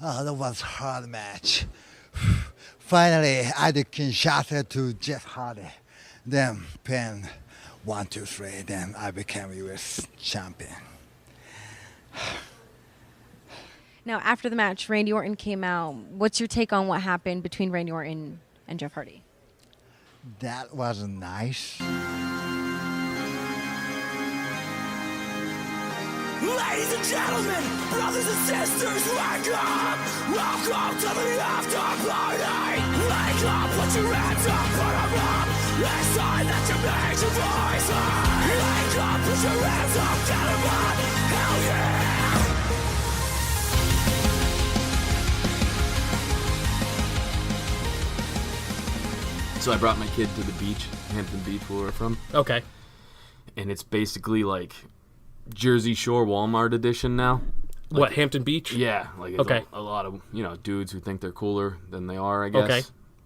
That was a hard match. Finally, I did Kinshasa to Jeff Hardy. Then Penn 1, 2, 3. Then I became U.S. champion. Now, after the match, Randy Orton came out. What's your take on what happened between Randy Orton and Jeff Hardy? That was nice. Ladies and gentlemen, brothers and sisters, wake up! Welcome to the after party! Wake up, put your hands up, put them up! It's time that you make your voice heard! Wake up, put your hands up, get them up! Hell yeah! So I brought my kid to the beach, Hampton Beach, where we're from. Okay. And it's basically like Jersey Shore Walmart edition now. Like, What, Hampton Beach? Yeah, like it's Okay. a lot of dudes who think they're cooler than they are. I guess. Okay.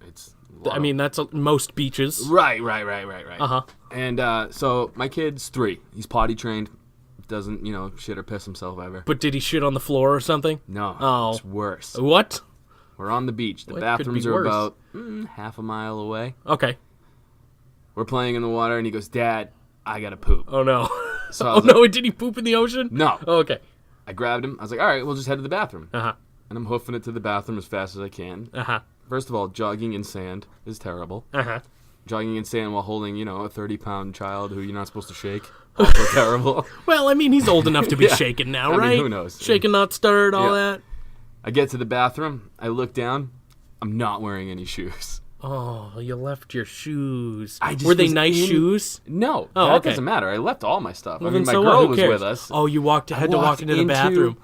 It's. I mean, that's most beaches. Right. Uh-huh. And so my kid's 3. He's potty trained. Doesn't shit or piss himself ever. But did he shit on the floor or something? No. Oh. It's worse. What? We're on the beach. The What could bathrooms be are worse? about half a mile away. Okay. We're playing in the water, and he goes, "Dad, I gotta poop." Oh, no. So I Oh, was no, like, did he poop in the ocean? No. Oh, okay. I grabbed him. I was like, all right, we'll just head to the bathroom. Uh-huh. And I'm hoofing it to the bathroom as fast as I can. Uh-huh. First of all, jogging in sand is terrible. Uh-huh. Jogging in sand while holding, a 30-pound child who you're not supposed to shake. Also terrible. Well, I mean, he's old enough to be Yeah. shaken now, I mean, right? who knows? Shaken, not stirred, all Yeah. that. I get to the bathroom. I look down. I'm not wearing any shoes. Oh, you left your shoes. I just Were they was nice in- shoes? No, Oh, that okay. doesn't matter. I left all my stuff. Well, I mean, then my so what? girl Who was cares? with us. Oh, you had to walk walked into the bathroom.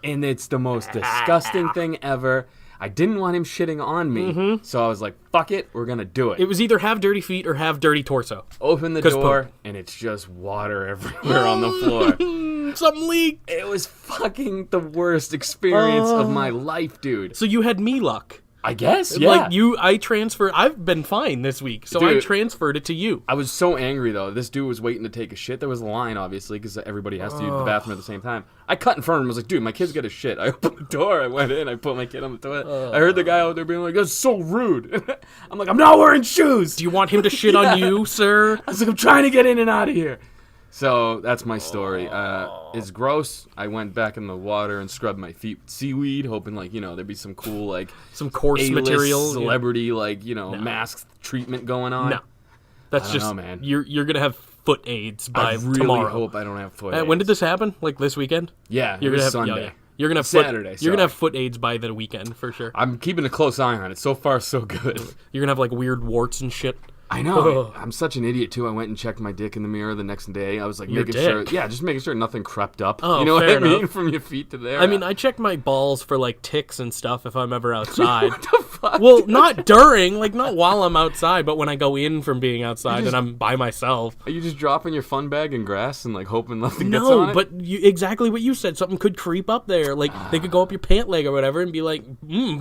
And it's the most disgusting thing ever. I didn't want him shitting on me, so I was like, fuck it, we're going to do it. It was either have dirty feet or have dirty torso. Open the 'Cause door, poop. and it's just water everywhere on the floor. Something leaked. It was fucking the worst experience of my life, dude. So you had me luck. I guess, yeah. Like I've been fine this week, so I Dude. transferred it to you. I was so angry, though. This dude was waiting to take a shit. There was a line, obviously, because everybody has to use the bathroom at the same time. I cut in front of him. I was like, dude, my kid's got a shit. I opened the door. I went in. I put my kid on the toilet. I heard the guy out there being like, that's so rude. I'm like, I'm not wearing shoes. Do you want him to shit on you, sir? I was like, I'm trying to get in and out of here. So that's my story. It's gross. I went back in the water and scrubbed my feet with seaweed, hoping there'd be some cool Some coarse A-list material, celebrity mask treatment going on. No, that's I don't just know, man. You're gonna have foot AIDS by I really tomorrow. hope I don't have foot. When did AIDS. this happen? Like this weekend? Yeah, You're it gonna was have Sunday. yeah. You're gonna have Saturday. You're gonna have sorry. foot AIDS by the weekend for sure. I'm keeping a close eye on it. So far, so good. You're gonna have like weird warts and shit. I know. I'm such an idiot too. I went and checked my dick in the mirror the next day. I was like Your making sure, dick? yeah, just making sure nothing crept up. Oh, you know what fair I mean? enough. From your feet to there. I mean, I check my balls for like ticks and stuff if I'm ever outside. what the fuck? Well, not during, like not while I'm outside, but when I go in from being outside and I'm by myself. Are you just dropping your fun bag in grass and hoping nothing gets on No, it? but exactly what you said. Something could creep up there. Like they could go up your pant leg or whatever and be like,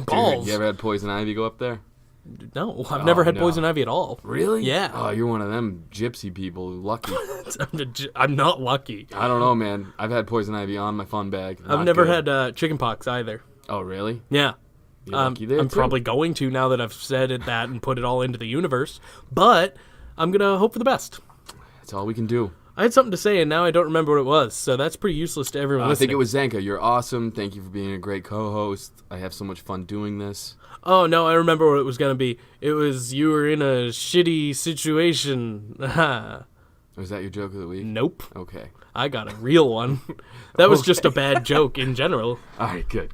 balls. Dude, you ever had poison ivy go up there? No, I've never had no. poison ivy at all. Really? Yeah. Oh, you're one of them gypsy people. Lucky. I'm not lucky. I don't know, man. I've had poison ivy on my fun bag. I've Not never good. had chicken pox either. Oh, really? Yeah. You're lucky there, I'm too. probably going to now that I've said it that and put it all into the universe. But I'm going to hope for the best. That's all we can do. I had something to say and now I don't remember what it was. So that's pretty useless to everyone I listening. think it was Zanca. You're awesome. Thank you for being a great co-host. I have so much fun doing this. Oh, no, I remember what it was going to be. It was you were in a shitty situation. Was that your joke of the week? Nope. Okay. I got a real one. That was just a bad joke in general. All right, good.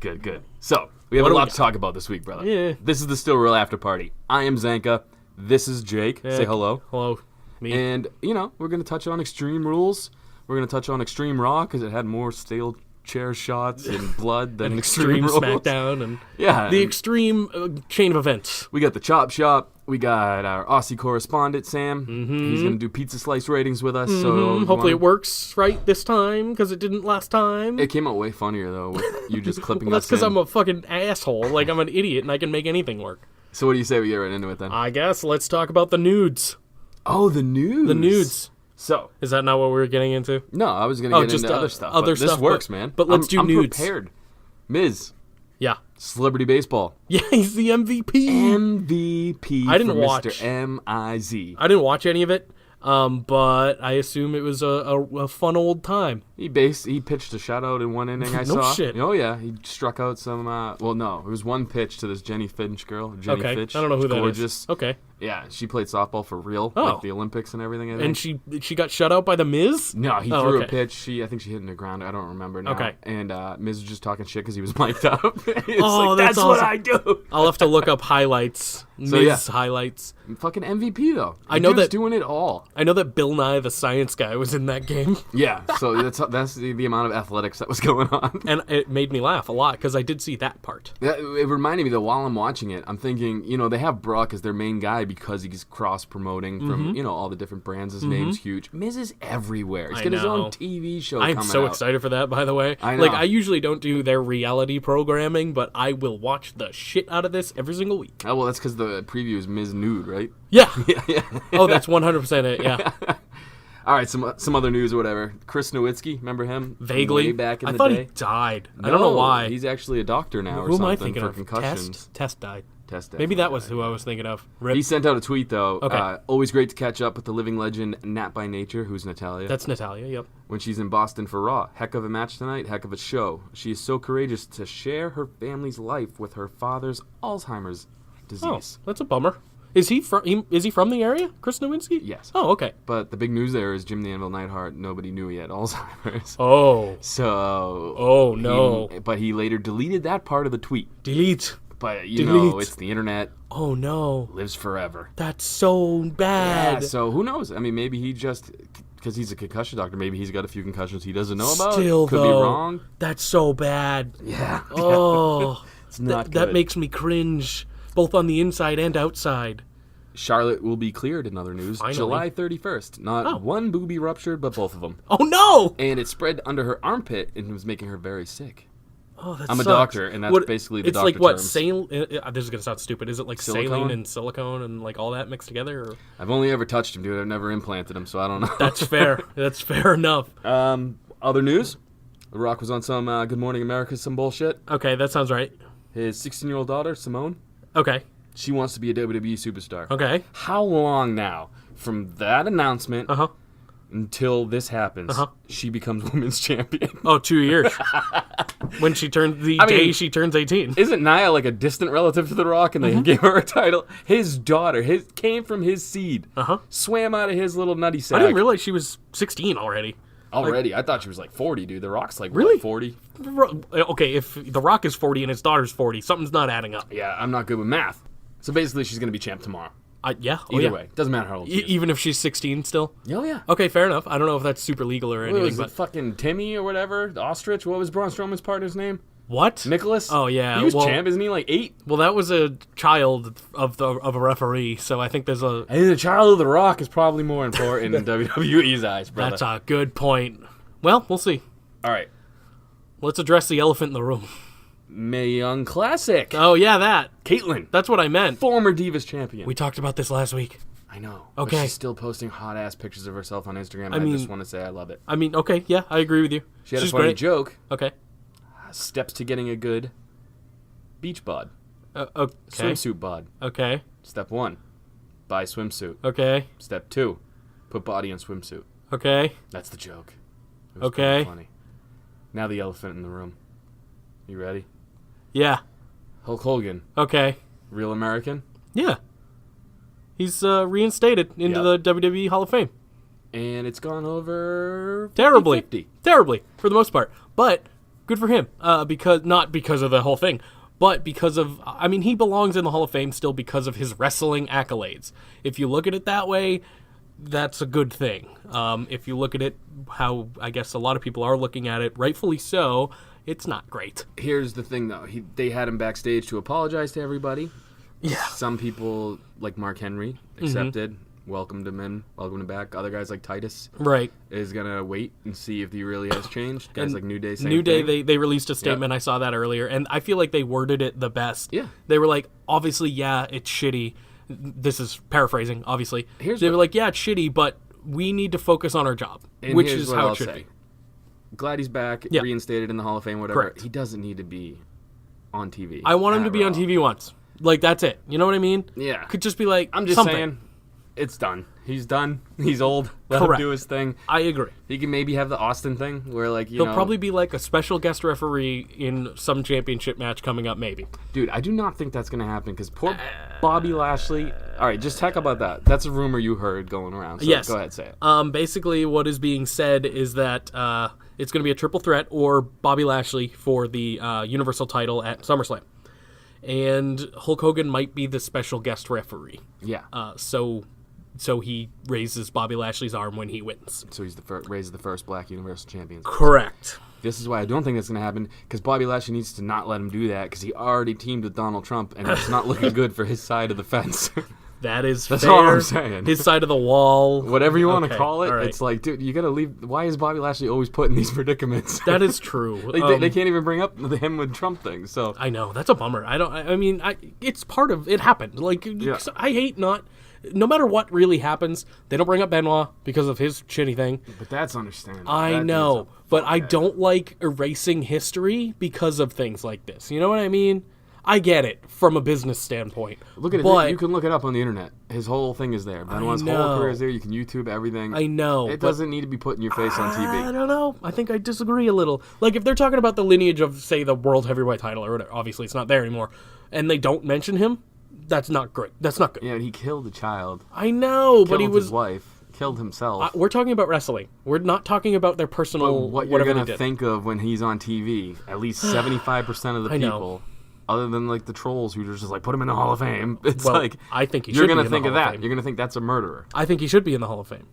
So, we have What a do we lot got? to talk about this week, brother. Yeah. This is the Still Real After Party. I am Zanca. This is Jake. Yeah. Say hello. Hello. Me. And, we're going to touch on Extreme Rules. We're going to touch on Extreme Raw because it had more stale chair shots and blood than Extreme Rules. SmackDown and Yeah. the and extreme chain of events. we got the Chop Shop. We got our Aussie correspondent, Sam. He's going to do pizza slice ratings with us. So Hopefully it works right this time because it didn't last time. It came out way funnier, though, with you just clipping Well, that's us because in. I'm a fucking asshole. Like, I'm an idiot and I can make anything work. So what do you say we get right into it, then? I guess let's talk about the nudes. Oh, the news. The nudes. So, Is that not what we were getting into? no, I was going to get just, into other stuff. other but this stuff, works, but- man. but let's do I'm nudes. prepared. Miz, Yeah. Celebrity baseball. Yeah, he's the MVP. MVP. I didn't for watch. Mr. M-I-Z. I didn't watch any of it, but I assume it was a fun old time. He pitched a shutout in one inning. I No saw. shit. Oh yeah, he struck out some. Well, no, it was one pitch to this Jenny Finch girl. Jenny Okay, Fitch. I don't know who that is. Gorgeous. Okay, Yeah, she played softball for real, Oh. like the Olympics and everything. I think. and she got shut out by the Miz. No, he Oh, threw okay. a pitch. I think she hit it in the ground. I don't remember now. Okay. And Miz was just talking shit because he was mic'd up. It's Oh, like, that's what awesome. I do. I'll have to look up highlights. So, Miz highlights. Fucking MVP though. I know Dude's that- doing it all. I know that Bill Nye the Science Guy was in that game, Yeah. So that's the amount of athletics that was going on. and it made me laugh a lot because I did see that part. It reminded me that while I'm watching it, I'm thinking, they have Brock as their main guy because he's cross-promoting from, all the different brands. His name's huge. Miz is everywhere. He's I got his know. own TV show I'm coming so out. excited for that, by the way. I know. Like, I usually don't do their reality programming, but I will watch the shit out of this every single week. Oh, well, that's because the preview is Miz nude, right? Yeah. Yeah. Oh, that's 100% it, yeah. All right, some other news or whatever. Chris Nowitzki, remember him? Vaguely. Way back in I the thought day. he died. I don't know why. He's actually a doctor now or Who am something I thinking for of? concussions. Test died. Test Maybe definitely that was died, who I yeah. was thinking of. Rip. He sent out a tweet, though. Okay. Always great to catch up with the living legend, Nat by Nature, who's Natalia. That's Natalia, yep. When she's in Boston for Raw. Heck of a match tonight, heck of a show. She is so courageous to share her family's life with her father's Alzheimer's Oh, disease. that's a bummer. Is he from the area, Chris Nowinski? Yes. Oh, okay. But the big news there is Jim the Anvil Neidhart, nobody knew he had Alzheimer's. Oh. So... Oh, no. But he later deleted that part of the tweet. Delete. But, Delete. it's the internet. Oh, no. Lives forever. That's so bad. Yeah, so who knows? I mean, maybe he just... Because he's a concussion doctor, maybe he's got a few concussions he doesn't know about. Still, Could though, be wrong. That's so bad. Yeah. Oh. It's not That good. makes me cringe, both on the inside and outside. Charlotte will be cleared in other news. Finally. July 31st. Not Oh. one boobie ruptured, but both of them. Oh, no! And it spread under her armpit and was making her very sick. Oh, that I'm a sucks. doctor, and that's basically the it's like doctor what terms. this is gonna sound stupid. Is it like Silicone? saline and silicone and like all that mixed together? Or? I've only ever touched him, dude. I've never implanted him, so I don't know. That's fair. That's fair enough. Other news. The Rock was on some Good Morning America, some bullshit. Okay, that sounds right. His 16-year-old daughter, Simone, Okay. she wants to be a WWE superstar. Okay. How long now from that announcement Uh huh. until this happens, Uh-huh. she becomes women's champion? Oh, 2 years. When she turned day she turns 18. Isn't Nia like a distant relative to The Rock, and they gave her a title? His daughter, came from his seed. Uh-huh. Swam out of his little nutty sack. I didn't realize she was 16 already. Already, I thought she was like 40, dude. The Rock's like Really? what, 40. Okay, if The Rock is 40 and his daughter's 40, something's not adding up. Yeah, I'm not good with math. So basically, she's gonna be champ tomorrow. Yeah. Oh, Either yeah. way, doesn't matter how old she is. Even if she's 16 still. Oh yeah. Okay, fair enough. I don't know if that's super legal or What anything, was it, but fucking Timmy or whatever? The ostrich? What was Braun Strowman's partner's name? what? Nicholas? Oh yeah. He was well, champ, isn't he? Like 8? Well, that was a child of a referee, so I think there's a. I think the child of The Rock is probably more important in WWE's eyes, brother. That's a good point. Well, we'll see. All right. Let's address the elephant in the room. Mae Young Classic. Oh yeah, that. Caitlyn, That's what I meant. former Divas champion. We talked about this last week. I know. Okay. But she's still posting hot ass pictures of herself on Instagram. And I mean- just want to say I love it. I mean, okay, yeah, I agree with you. She had She's a funny great. joke. Okay. Steps to getting a good beach bod. Okay. Swimsuit bod. Okay. Step 1, buy swimsuit. Okay. Step 2, put body on swimsuit. Okay. That's the joke. It was Okay. pretty funny. Now the elephant in the room. You ready? Yeah. Hulk Hogan, Okay. real American, Yeah. He's reinstated into Yep. the WWE Hall of Fame. and it's gone over Terribly. 50. Terribly, for the most part. But good for him. Not because of the whole thing, but because of, I mean, he belongs in the Hall of Fame still because of his wrestling accolades. If you look at it that way, that's a good thing. If you look at it how I guess a lot of people are looking at it, rightfully so, it's not great. Here's the thing, though. They had him backstage to apologize to everybody. Yeah. Some people, like Mark Henry, Mm-hmm. accepted, welcomed him back. Other guys like Titus Right. is going to wait and see if he really has changed. Guys And like New Day, same New Day, thing. they released a statement. I saw that earlier, and I feel like they worded it the best. Yeah. They were like, obviously, yeah, it's shitty. This is paraphrasing, obviously. Here's They what- were like, yeah, it's shitty, but we need to focus on our job, And which here's is what how I'll it should say. be. Glad he's back, Yeah. reinstated in the Hall of Fame, whatever. Correct. He doesn't need to be on TV. I want him to be on TV once. Like, that's it. You know what I mean? Yeah. Could just be like, I'm just something. saying, it's done. He's done. He's old. Let him Correct. do his thing. I agree. He can maybe have the Austin thing where, like, He'll probably be like a special guest referee in some championship match coming up, maybe. Dude, I do not think that's going to happen because poor Bobby Lashley. All right, just talk about that. That's a rumor you heard going around. So Yes. Go ahead, say it. Basically, what is being said is that it's going to be a triple threat or Bobby Lashley for the Universal title at SummerSlam. And Hulk Hogan might be the special guest referee. Yeah. So he raises Bobby Lashley's arm when he wins. So he's raises the first Black Universal Champion. Correct. This is why I don't think that's going to happen, because Bobby Lashley needs to not let him do that, because he already teamed with Donald Trump, and it's not looking good for his side of the fence. That's That's fair. all I'm saying. His side of the wall. Whatever you want to Okay, call it, all right. it's like, dude, you got to leave. Why is Bobby Lashley always put in these predicaments? That is true. They can't even bring up the him with Trump thing. So I know, that's a bummer. It's part of it happened. Like, I hate no matter what really happens, they don't bring up Benoit because of his shitty thing. But that's understandable. I That know, dude's a but I fuckhead. don't like erasing history because of things like this. You know what I mean? I get it from a business standpoint. Look at but it. You can look it up on the internet. His whole thing is there. Benoit's whole know. career is there. You can YouTube everything. I know, It but doesn't need to be put in your face on I TV. don't know. I think I disagree a little. Like, if they're talking about the lineage of, say, the World Heavyweight title or whatever, obviously it's not there anymore, and they don't mention him, that's not great. That's not good. Yeah, and he killed a child. I know, but he Killed was... his wife. Killed himself. We're talking about wrestling. We're not talking about their But personal what you're whatever gonna they did. think of when he's on TV, at least 75% of the I know. people, other than like the trolls who are just like put him in the Hall of Fame, it's Well, like I think he you're should gonna be in the think of Hall of that. Fame. You're gonna think that's a murderer. I think he should be in the Hall of Fame.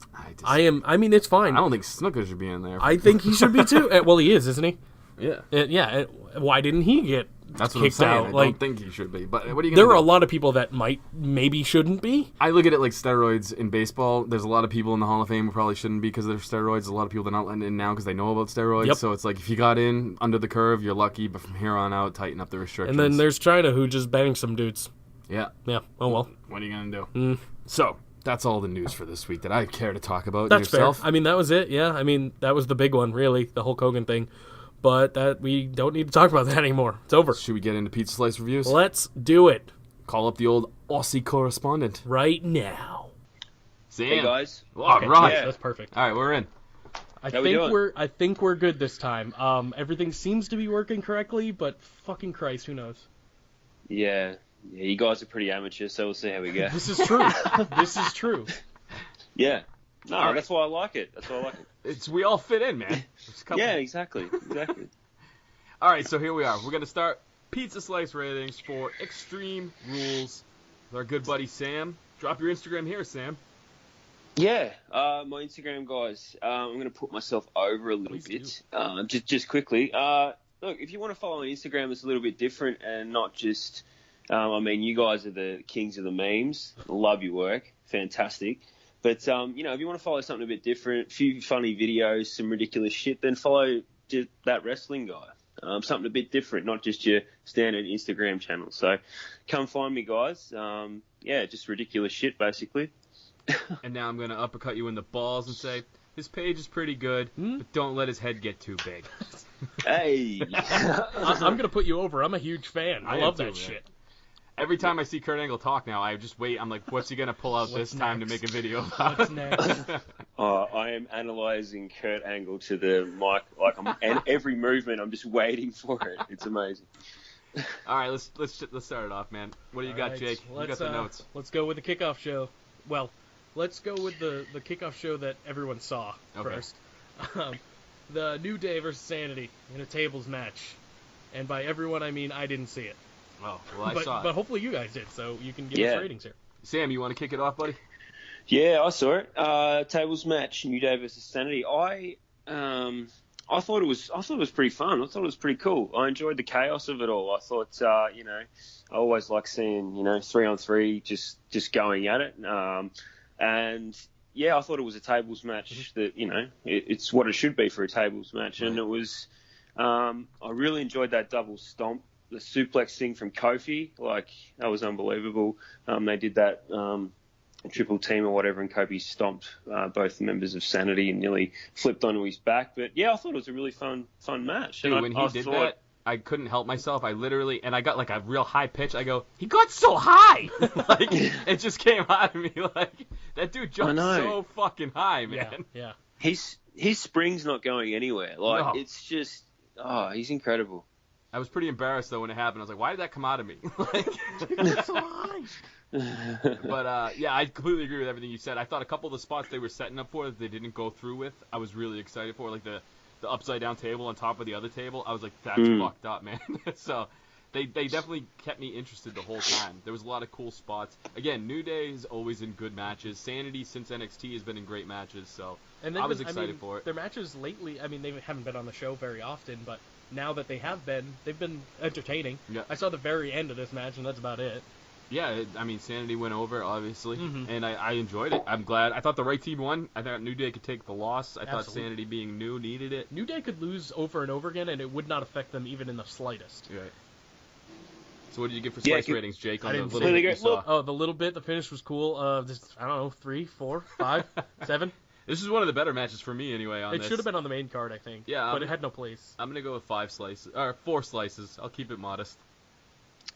I mean, it's fine. I don't think Snuka should be in there. I think he should be too. Well, he is, isn't he? yeah, Why didn't he get that's what I'm kicked saying. out? I Like, don't think he should be. But what are you gonna there do? are a lot of people that maybe shouldn't be. I look at it like steroids in baseball. There's a lot of people in the Hall of Fame who probably shouldn't be because they're steroids. A lot of people that are not letting in now because they know about steroids. Yep. So it's like if you got in under the curve, you're lucky. But from here on out, tighten up the restrictions. And then there's China who just banged some dudes. yeah. Yeah. Oh well. What are you gonna do? So that's all the news for this week that I care to talk about. That's yourself? fair. I mean, that was it. Yeah. I mean, that was the big one, really, the Hulk Hogan thing. But that we don't need to talk about that anymore. It's over. Should we get into pizza slice reviews? Let's do it Call up the old Aussie correspondent. right now. Sam. Hey guys. All Okay, right. yeah. That's perfect. All right, we're in. I How we doing? think we're good this time. Everything seems to be working correctly, but fucking Christ, who knows? Yeah, you guys are pretty amateur, so we'll see how we go. This is true. This is true. Yeah. No, All right. that's why I like it. We all fit in, man. Just a couple- Yeah, exactly. All right, so here we are. We're going to start pizza slice ratings for Extreme Rules with our good buddy Sam. Drop your Instagram here, Sam. Yeah, my Instagram guys. I'm going to put myself over a little Please bit. Just quickly. Look, if you want to follow on Instagram, it's a little bit different and not just. You guys are the kings of the memes. Love your work, fantastic. But if you want to follow something a bit different, a few funny videos, some ridiculous shit, then follow just that wrestling guy. Something a bit different, not just your standard Instagram channel. So come find me, guys. Just ridiculous shit, basically. And now I'm going to uppercut you in the balls and say, his page is pretty good, but don't let his head get too big. Hey. I'm gonna put you over. I'm a huge fan. I I love am that too, man. shit. Every time I see Kurt Angle talk now, I just wait. I'm like, what's he going to pull out What's this time to next? make a video about? What's next? I am analysing Kurt Angle to the mic, and every movement, I'm just waiting for it. It's amazing. All right, let's start it off, man. What do you got, Alright, Jake? You got let's, the notes. Let's go with the kickoff show. Well, let's go with the kickoff show that everyone saw Okay. first. The New Day versus Sanity in a tables match. And by everyone, I mean I didn't see it. Oh, well, I but, saw it. but hopefully you guys did, so you can give Yeah. us ratings here. Sam, you want to kick it off, buddy? Yeah, I saw it. Tables match, New Day versus Sanity. I thought it was pretty fun. I thought it was pretty cool. I enjoyed the chaos of it all. I thought, I always like seeing, 3-on-3 just going at it. And yeah, I thought it was a tables match that, it's what it should be for a tables match. And it was, I really enjoyed that double stomp, the suplex thing from Kofi. Like, that was unbelievable. They did that, triple team or whatever, and Kobe stomped both members of Sanity and nearly flipped onto his back. But yeah, I thought it was a really fun match. Dude, And when I he did thought, I couldn't help myself. I literally, and I got like a real high pitch. I go, he got so high, like it just came out of me. Like that dude jumped so fucking high, man. Yeah. His spring's not going anywhere. Like it's just, he's incredible. I was pretty embarrassed though when it happened. I was like, why did that come out of me? Like, so high. But yeah, I completely agree with everything you said. I thought a couple of the spots they were setting up for that they didn't go through with, I was really excited for, like the upside down table on top of the other table. I was like, that's fucked up, man. So they definitely kept me interested the whole time. There was a lot of cool spots. Again, New Day is always in good matches. Sanity since NXT has been in great matches. So I was excited for it. Their matches lately, I mean, they haven't been on the show very often, but now that they have been, they've been entertaining. Yeah. I saw the very end of this match, and that's about it. Yeah, I mean, Sanity went over, obviously, and I enjoyed it. I'm glad. I thought the right team won. I thought New Day could take the loss. I thought Sanity being new needed it. New Day could lose over and over again, and it would not affect them even in the slightest. Right. So what did you give for slice ratings, Jake, on the little bit you saw? Oh, the little bit, the finish was cool. I don't know, 3, 4, 5, 7. This is one of the better matches for me, anyway. It should have been on the main card, I think. Yeah, but it had no place. I'm gonna go with 4 slices. I'll keep it modest.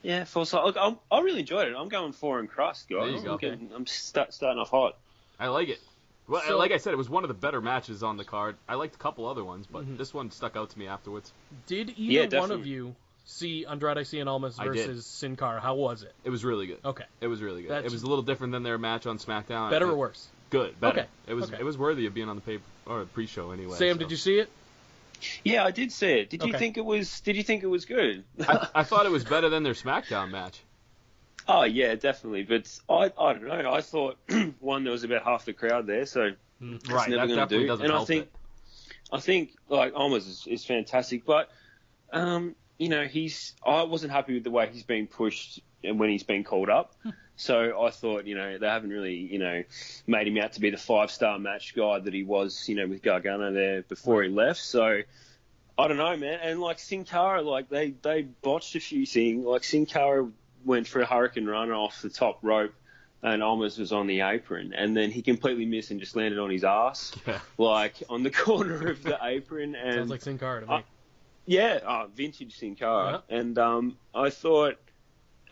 Yeah, 4 slices. Look, I really enjoyed it. I'm going 4 and crust, guys. There you go. I'm starting off hot. I like it. Well, so, like I said, it was one of the better matches on the card. I liked a couple other ones, but this one stuck out to me afterwards. Did either one of you see Andrade Cien Almas versus Sin Cara? How was it? It was really good. Okay. It was really good. It was a little different than their match on SmackDown. Better or worse? Good. Better. Okay. It was worthy of being on the paper or pre-show anyway. Sam, did you see it? Yeah, I did see it. Did you think it was good? I thought it was better than their SmackDown match. Oh yeah, definitely. But I don't know. I thought one, there was about half the crowd there, so it's never going to do. And I think like Almas is fantastic, but I wasn't happy with the way he's been pushed and when he's been called up. So I thought, they haven't really, made him out to be the 5-star match guy that he was, with Gargano there before he left. So I don't know, man. And like Sin Cara, like they botched a few things. Like Sin Cara went for a Hurricane Run off the top rope, and Almas was on the apron, and then he completely missed and just landed on his ass, like on the corner of the apron. And sounds like Sin Cara to me. Vintage Sin Cara. And I thought.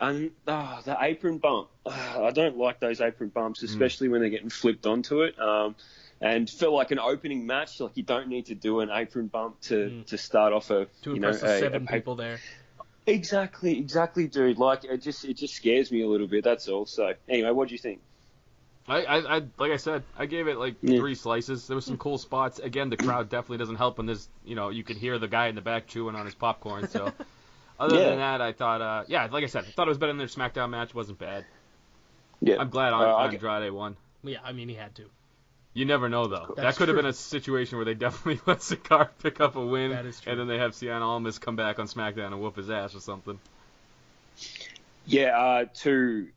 And the apron bump. I don't like those apron bumps, especially when they're getting flipped onto it. And felt like an opening match, like you don't need to do an apron bump to start off to impress the 7 people there. Exactly, dude. Like it just scares me a little bit. That's all. So anyway, what do you think? I like I said, I gave it like 3 slices. There was some cool spots. Again, the crowd definitely doesn't help when there's you could hear the guy in the back chewing on his popcorn. So. Other than that, I thought, like I said, I thought it was better than their SmackDown match. It wasn't bad. Yeah. I'm glad Andrade won. Yeah, I mean, he had to. You never know, though. That could have been a situation where they definitely let Sin Cara pick up a win, and then they have Cien Almas come back on SmackDown and whoop his ass or something. Yeah, 2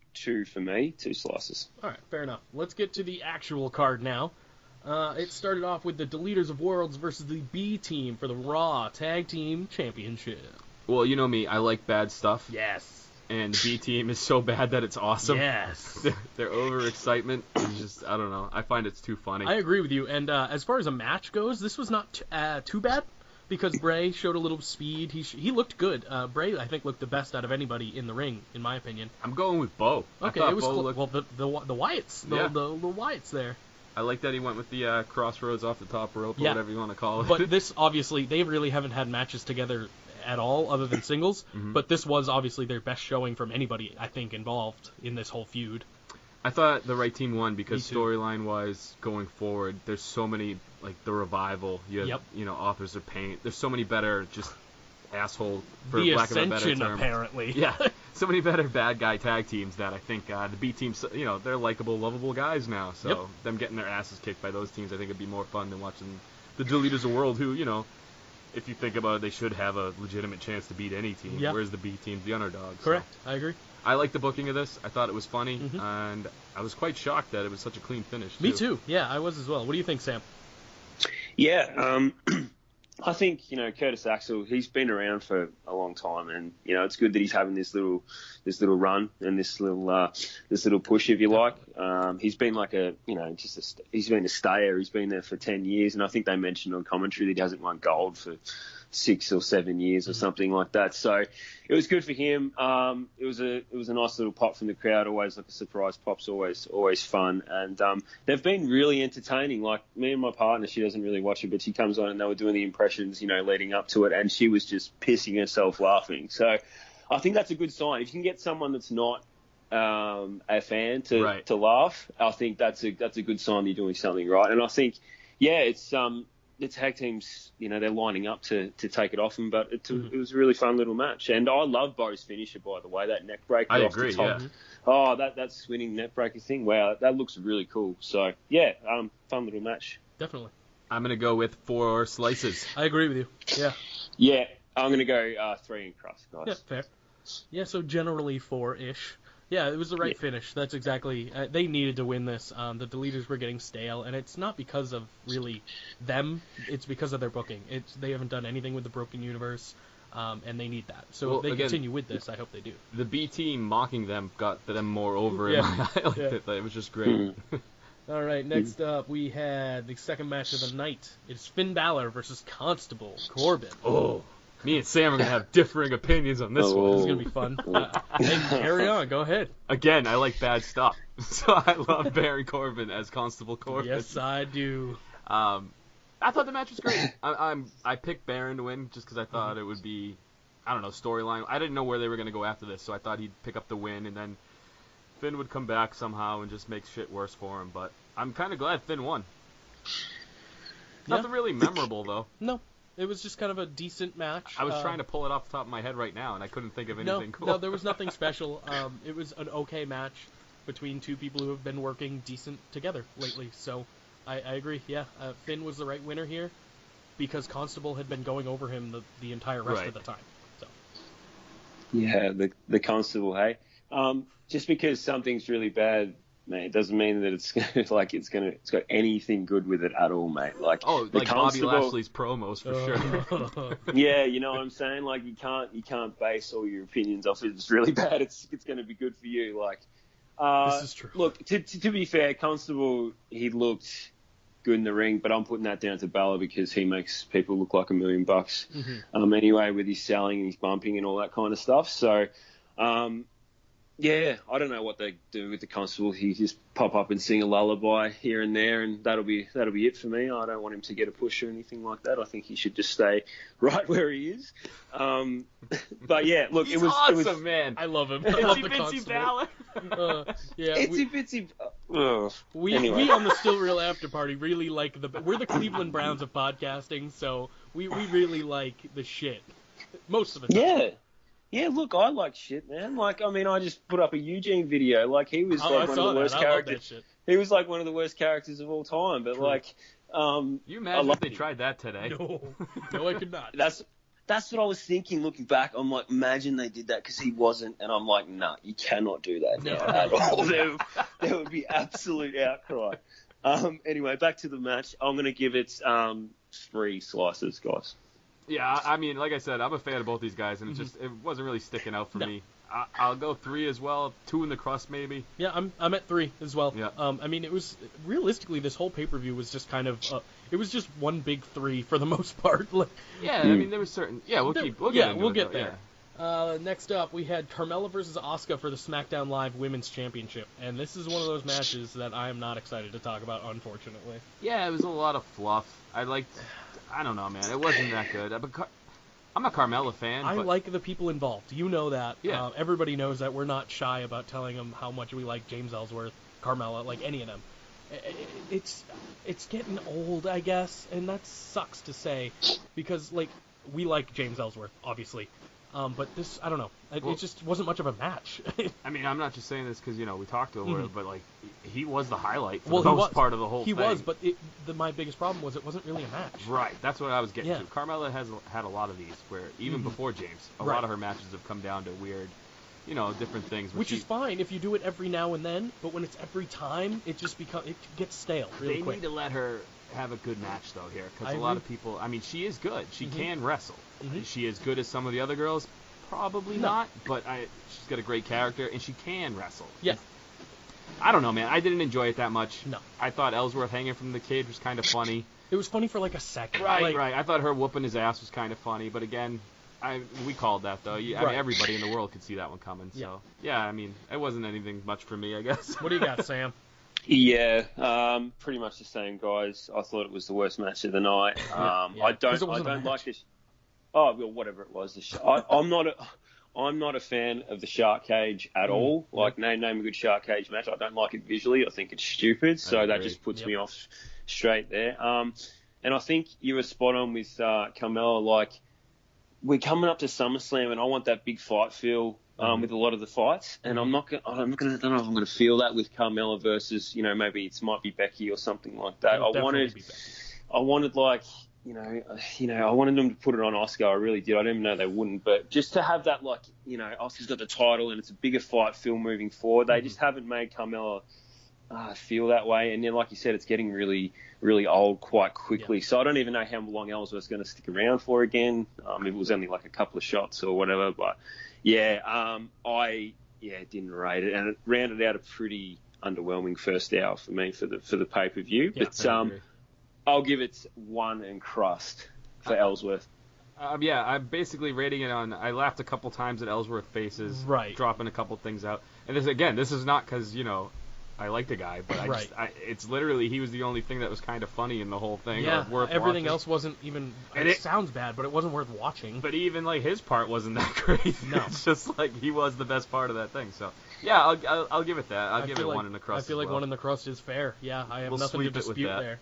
for me, 2 slices. All right, fair enough. Let's get to the actual card now. It started off with the Deleters of Worlds versus the B Team for the Raw Tag Team Championship. Well, you know me, I like bad stuff. Yes. And the B Team is so bad that it's awesome. Yes. Their overexcitement is just, I don't know. I find it's too funny. I agree with you. And as far as a match goes, this was not too bad because Bray showed a little speed. He looked good. Bray, I think, looked the best out of anybody in the ring, in my opinion. I'm going with Bo. Okay, it was well, the Wyatts. The Wyatts there. I like that he went with the crossroads off the top rope or whatever you want to call it. But this, obviously, they really haven't had matches together at all other than singles, but this was obviously their best showing from anybody, I think, involved in this whole feud. I thought the right team won because storyline-wise, going forward, there's so many, like the Revival, you have, Authors of Pain, there's so many better just asshole, for lack of a better term. Apparently. Yeah, so many better bad guy tag teams that I think the B teams, they're likable, lovable guys now, so them getting their asses kicked by those teams, I think it'd be more fun than watching the Deleters of the World who, if you think about it, they should have a legitimate chance to beat any team, whereas the B team's the underdog. Correct, so. I agree. I like the booking of this. I thought it was funny, and I was quite shocked that it was such a clean finish. Me too. Yeah, I was as well. What do you think, Sam? Yeah, I think, Curtis Axel, he's been around for a long time, and, it's good that he's having this little run and this little push, if you like. He's been like he's been a stayer. He's been there for 10 years, and I think they mentioned on commentary that he hasn't won gold for 6 or 7 years or something like that. So it was good for him. It was a nice little pop from the crowd. Always like a surprise pop's always fun. And they've been really entertaining. Like me and my partner, she doesn't really watch it, but she comes on and they were doing the impressions, leading up to it, and she was just pissing herself laughing. So I think that's a good sign. If you can get someone that's not a fan to laugh, I think that's a good sign that you're doing something right. And I think, it's the tag teams, they're lining up to take it off them, but it was a really fun little match. And I love Bo's finisher, by the way, that neck breaker I off agree, the top. yeah. Oh, that swinging neck breaker thing, wow, that looks really cool. So, fun little match. Definitely. I'm going to go with 4 slices. I agree with you. Yeah. Yeah, I'm going to go 3 in crust, guys. Yeah, fair. Yeah, so generally 4-ish. Yeah, it was the right finish. That's exactly... they needed to win this. The deleters were getting stale, and it's not because of really them. It's because of their booking. They haven't done anything with the Broken Universe, and they need that. So if they continue with this, I hope they do. The B team mocking them got them more over in my eye. It was just great. All right, next up we had the second match of the night. It's Finn Balor versus Constable Corbin. Oh, me and Sam are going to have differing opinions on this one. This is going to be fun. Hey, carry on. Go ahead. Again, I like bad stuff. So I love Baron Corbin as Constable Corbin. Yes, I do. I thought the match was great. I picked Baron to win just because I thought it would be, I don't know, storyline. I didn't know where they were going to go after this, so I thought he'd pick up the win, and then Finn would come back somehow and just make shit worse for him. But I'm kind of glad Finn won. Nothing really memorable, though. No. It was just kind of a decent match. I was trying to pull it off the top of my head right now, and I couldn't think of anything cool. No, there was nothing special. It was an okay match between two people who have been working decent together lately. So I agree. Yeah, Finn was the right winner here because Constable had been going over him the entire rest of the time. So. Yeah, the Constable, hey? Just because something's really bad, mate, it doesn't mean that it's got anything good with it at all, mate. Like Bobby Lashley's promos for sure. Yeah, you know what I'm saying? Like you can't base all your opinions off if it's really bad. It's going to be good for you. Like this is true. Look, to be fair, Constable, he looked good in the ring, but I'm putting that down to Balor because he makes people look like $1 million bucks. Anyway, with his selling and his bumping and all that kind of stuff. So. Yeah, I don't know what they do with the Constable. He just pop up and sing a lullaby here and there, and that'll be it for me. I don't want him to get a push or anything like that. I think he should just stay right where he is. But yeah, look, He's awesome, man. I love him. Itsy Bitsy Balor. Itsy Bitsy. We on the Still Real After Party really like we're the Cleveland Browns of podcasting, so we really like the shit most of the time. Yeah. Yeah, look, I like shit, man. Like, I mean, I just put up a Eugene video. Like, he was one of the worst characters. He was like one of the worst characters of all time. But like, you imagine if they tried that today? No, I could not. That's what I was thinking. Looking back, I'm like, imagine they did that because he wasn't, and I'm like, nah, you cannot do that now at all. There would be absolute outcry. Anyway, back to the match. I'm gonna give it 3 slices, guys. Yeah, I mean, like I said, I'm a fan of both these guys, and it wasn't really sticking out for me. I'll go 3 as well, 2 in the crust maybe. Yeah, I'm at 3 as well. Yeah. I mean, it was realistically this whole pay-per-view was just kind of it was just one big 3 for the most part. Yeah, I mean there was certain. Yeah, we'll get there. Yeah. Next up, we had Carmella versus Asuka for the SmackDown Live Women's Championship, and this is one of those matches that I am not excited to talk about, unfortunately. Yeah, it was a lot of fluff. I don't know, man. It wasn't that good. I'm a Carmella fan. I like the people involved. You know that. Yeah. Everybody knows that. We're not shy about telling them how much we like James Ellsworth, Carmella, like any of them. It's getting old, I guess, and that sucks to say because, like, we like James Ellsworth, obviously. But this, I don't know. It just wasn't much of a match. I mean, I'm not just saying this because, we talked to him, but, like, he was the highlight for the most part of the whole thing. He was, but my biggest problem was it wasn't really a match. Right. That's what I was getting to. Carmella has had a lot of these where, even before James, a lot of her matches have come down to weird, different things. Which is fine if you do it every now and then, but when it's every time, it just it gets stale really quick. They need to let her have a good match, though, here, because a lot of people, I mean, she is good. She can wrestle. Is she as good as some of the other girls? Probably not, but she's got a great character, and she can wrestle. Yeah. I don't know, man. I didn't enjoy it that much. No. I thought Ellsworth hanging from the cage was kind of funny. It was funny for like a second. Right, Like, right. I thought her whooping his ass was kind of funny, but again, we called that though. I mean, Right. everybody in the world could see that one coming. So yeah, I mean, it wasn't anything much for me, I guess. What do you got, Sam? Yeah, pretty much the same, guys. I thought it was the worst match of the night. I don't like this. Oh, well, whatever it was. I'm not a fan of the shark cage at all. Like, name a good shark cage match. I don't like it visually. I think it's stupid. So that just puts me off straight there. And I think you were spot on with Carmella. Like, we're coming up to SummerSlam, and I want that big fight feel with a lot of the fights. And I don't know if I'm going to feel that with Carmella versus, maybe it might be Becky or something like that. I wanted like, I wanted them to put it on Oscar. I really did. I didn't even know they wouldn't. But just to have that, like, Oscar's got the title and it's a bigger fight feel moving forward. They just haven't made Carmella feel that way. And then, like you said, it's getting really, really old quite quickly. So I don't even know how long Ellsworth's going to stick around for again. If it was only like a couple of shots or whatever. But I didn't rate it, and it rounded out a pretty underwhelming first hour for me for the pay-per-view. Yeah, but I'll give it 1 and crust for Ellsworth. I'm basically rating it on. I laughed a couple times at Ellsworth faces, dropping a couple things out. And this is not because I like the guy, but it's literally he was the only thing that was kind of funny in the whole thing. Yeah, or worth everything watching. else wasn't even. It sounds bad, but it wasn't worth watching. But even like his part wasn't that great. No, it's just like he was the best part of that thing. So yeah, I'll give it that. I'll give it 1 in the crust. I feel like 1 in the crust is fair. Yeah, I have nothing to dispute there.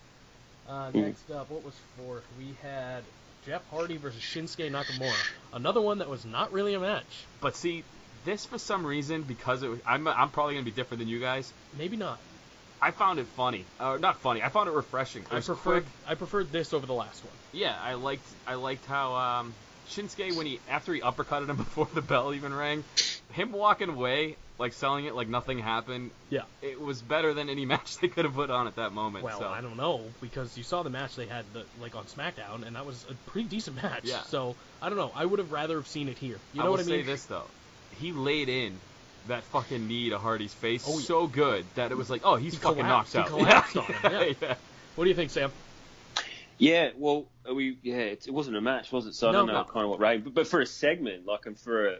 Next up, what was fourth? We had Jeff Hardy versus Shinsuke Nakamura. Another one that was not really a match. But see, this for some reason, because I'm probably gonna be different than you guys. Maybe not. I found it funny. Not funny. I found it refreshing. I preferred this over the last one. Yeah, I liked how Shinsuke after he uppercutted him before the bell even rang, him walking away, like selling it like nothing happened. Yeah, it was better than any match they could have put on at that moment. Well, I don't know, because you saw the match they had on SmackDown, and that was a pretty decent match. Yeah. So I don't know. I would have rather have seen it here. You know I will what I mean? say this though, he laid in that fucking knee to Hardy's face so good that it was like, oh, he's fucking knocked out. He collapsed on him. Yeah. What do you think, Sam? Yeah, well, it wasn't a match, was it? So I don't know kind of what rating, but for a segment, like, and for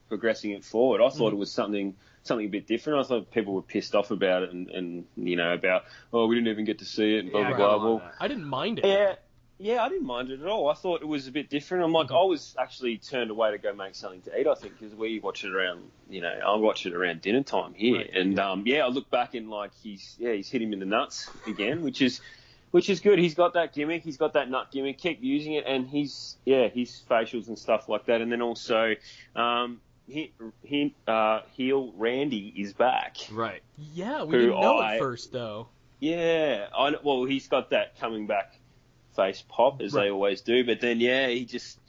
progressing it forward, I thought it was something a bit different. I thought people were pissed off about it, and about, we didn't even get to see it, and blah blah blah. I didn't mind it. Yeah, I didn't mind it at all. I thought it was a bit different. I'm like, I was actually turned away to go make something to eat, I think, because we watch it around, I watch it around dinner time here. Right. And, I look back and, like, he's hit him in the nuts again, which is good. He's got that gimmick. He's got that nut gimmick. Keep using it. And his facials and stuff like that. And then also, heel Randy is back. Right. Yeah, we didn't know at first, though. Yeah. He's got that coming back face pop, as they always do. But then, he just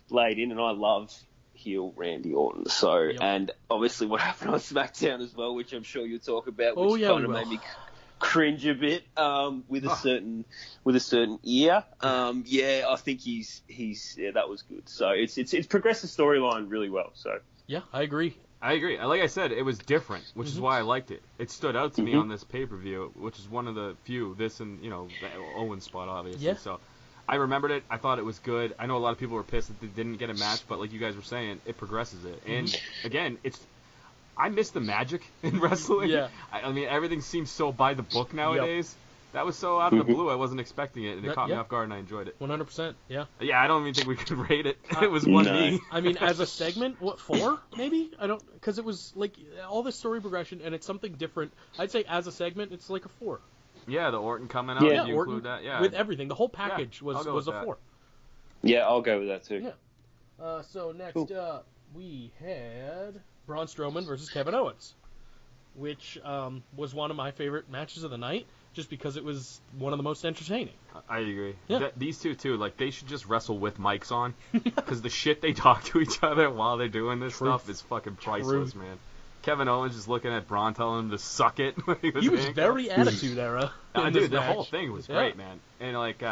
laid in. And I love heel Randy Orton. So, and obviously what happened on SmackDown as well, which I'm sure you'll talk about, which kind of made me cringe a bit with a certain ear. I think he's that was good. So it's progressed the storyline really well. So yeah, I agree. Like I said, it was different, which is why I liked it. It stood out to me on this pay-per-view, which is one of the few. This and the Owen spot, obviously. Yeah. So I remembered it. I thought it was good. I know a lot of people were pissed that they didn't get a match, but like you guys were saying, it progresses it. And again, I miss the magic in wrestling. Yeah. I mean, everything seems so by the book nowadays. That was so out of the blue. I wasn't expecting it, and it caught me off guard, and I enjoyed it. 100%. Yeah. Yeah, I don't even think we could rate it. It was 1 knee. I mean, as a segment, 4 maybe? Because it was like all this story progression, and it's something different. I'd say as a segment, it's like a 4. Yeah, the Orton coming out. Yeah, you Orton include that. Yeah. With everything, the whole package was a 4. Yeah, I'll go with that too. Yeah. So next up, we had Braun Strowman versus Kevin Owens, which was one of my favorite matches of the night, just because it was one of the most entertaining. I agree. Yeah. These two, too, like, they should just wrestle with mics on, because the shit they talk to each other while they're doing this stuff is fucking priceless, man. Kevin Owens just looking at Braun telling him to suck it. He was very Attitude Era. Dude, the whole thing was great, man. And, like,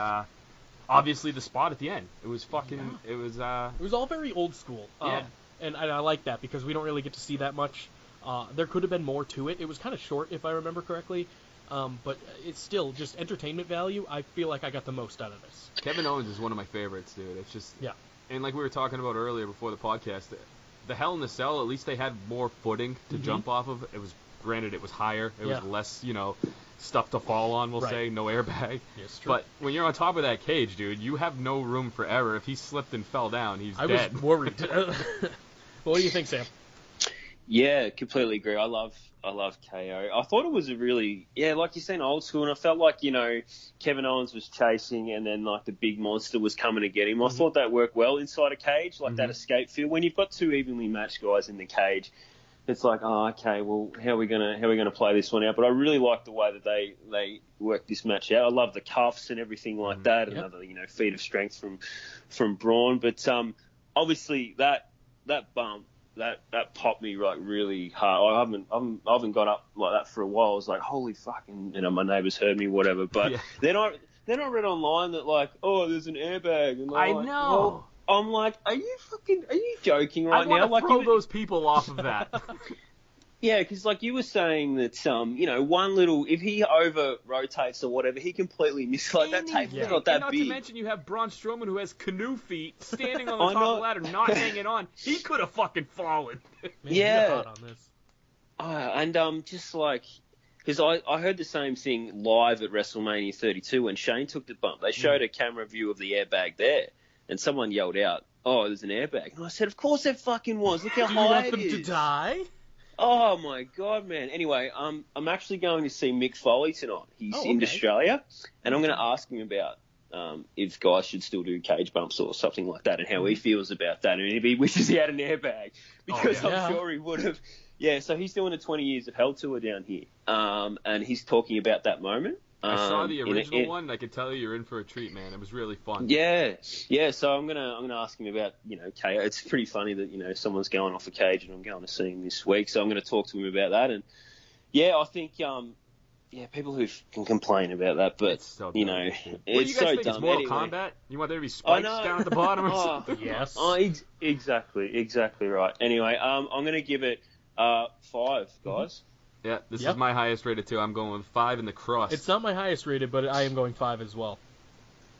obviously the spot at the end. It was fucking, it was all very old school. And I like that, because we don't really get to see that much. There could have been more to it. It was kind of short, if I remember correctly. But it's still just entertainment value. I feel like I got the most out of this. Kevin Owens is one of my favorites, dude. It's just Yeah. And like we were talking about earlier before the podcast, the Hell in a Cell, at least they had more footing to jump off of. It was, granted, it was higher. It was less, stuff to fall on, we'll say. No airbag. Yes, true. But when you're on top of that cage, dude, you have no room for error. If he slipped and fell down, he's dead. I was worried. What do you think, Sam? Yeah, completely agree. I love KO. I thought it was a really, like you're saying, old school, and I felt like, Kevin Owens was chasing and then like the big monster was coming to get him. I thought that worked well inside a cage, like that escape feel. When you've got two evenly matched guys in the cage, it's like, oh, okay, well, how are we gonna play this one out? But I really like the way that they worked this match out. I love the cuffs and everything like that. Another, feat of strength from Braun. But obviously that bump, that popped me like really hard. I haven't got up like that for a while. I was like, holy fucking, my neighbours heard me, whatever. But then I read online that like, oh, there's an airbag. And I like, know. Well, I'm like, are you joking right now? I want to like, throw those people off of that. Yeah, because like you were saying that, one little, if he over rotates or whatever, he completely misses. Like that tape's not that not big. to mention you have Braun Strowman who has canoe feet standing on the top of the ladder, not hanging on. He could have fucking fallen. Man, Yeah. you got hot on this. And just like, because I heard the same thing live at WrestleMania 32 when Shane took the bump. They showed a camera view of the airbag there, and someone yelled out, "Oh, there's an airbag!" And I said, "Of course there fucking was. Look how Do you high want it them is." to die? Oh my god, man. Anyway, I'm actually going to see Mick Foley tonight. He's in Australia, and I'm going to ask him about if guys should still do cage bumps or something like that, and how he feels about that, and if he wishes he had an airbag, because I'm sure he would have. Yeah, so he's doing a 20 Years of Hell tour down here, and he's talking about that moment. I saw the original one, and I could tell you're in for a treat, man. It was really fun. Yeah. So I'm gonna ask him about KO. It's pretty funny that someone's going off a cage, and I'm going to see him this week. So I'm going to talk to him about that, and I think people who can complain about that, but it's so it's what do you guys so think? dumb. It's Mortal Anyway. Kombat? You want there to be spikes down at the bottom or something? Yes. Exactly right. Anyway, I'm going to give it 5, guys. Yeah, this is my highest rated too. I'm going with 5 in the crust. It's not my highest rated, but I am going 5 as well.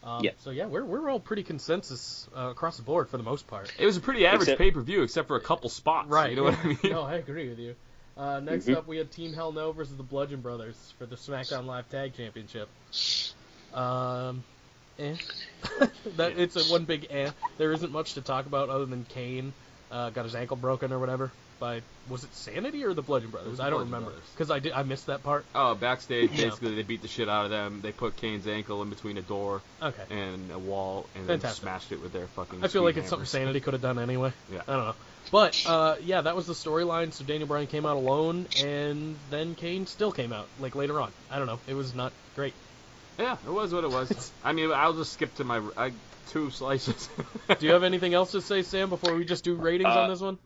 So we're all pretty consensus across the board for the most part. It was a pretty average pay-per-view, except for a couple spots. Right. You know what I mean? No, I agree with you. Next up, we had Team Hell No versus the Bludgeon Brothers for the SmackDown Live Tag Championship. It's a one big eh. There isn't much to talk about other than Kane got his ankle broken or whatever by, was it Sanity or the Bludgeon Brothers? I don't remember because I missed that part. Oh, backstage, basically they beat the shit out of them. They put Kane's ankle in between a door and a wall, and then smashed it with their fucking. I feel like it's hammers. something Sanity could have done anyway. Yeah. I don't know. But, that was the storyline. So Daniel Bryan came out alone, and then Kane still came out, like, later on. I don't know. It was not great. Yeah, it was what it was. I mean, I'll just skip to my 2 slices. Do you have anything else to say, Sam, before we just do ratings on this one?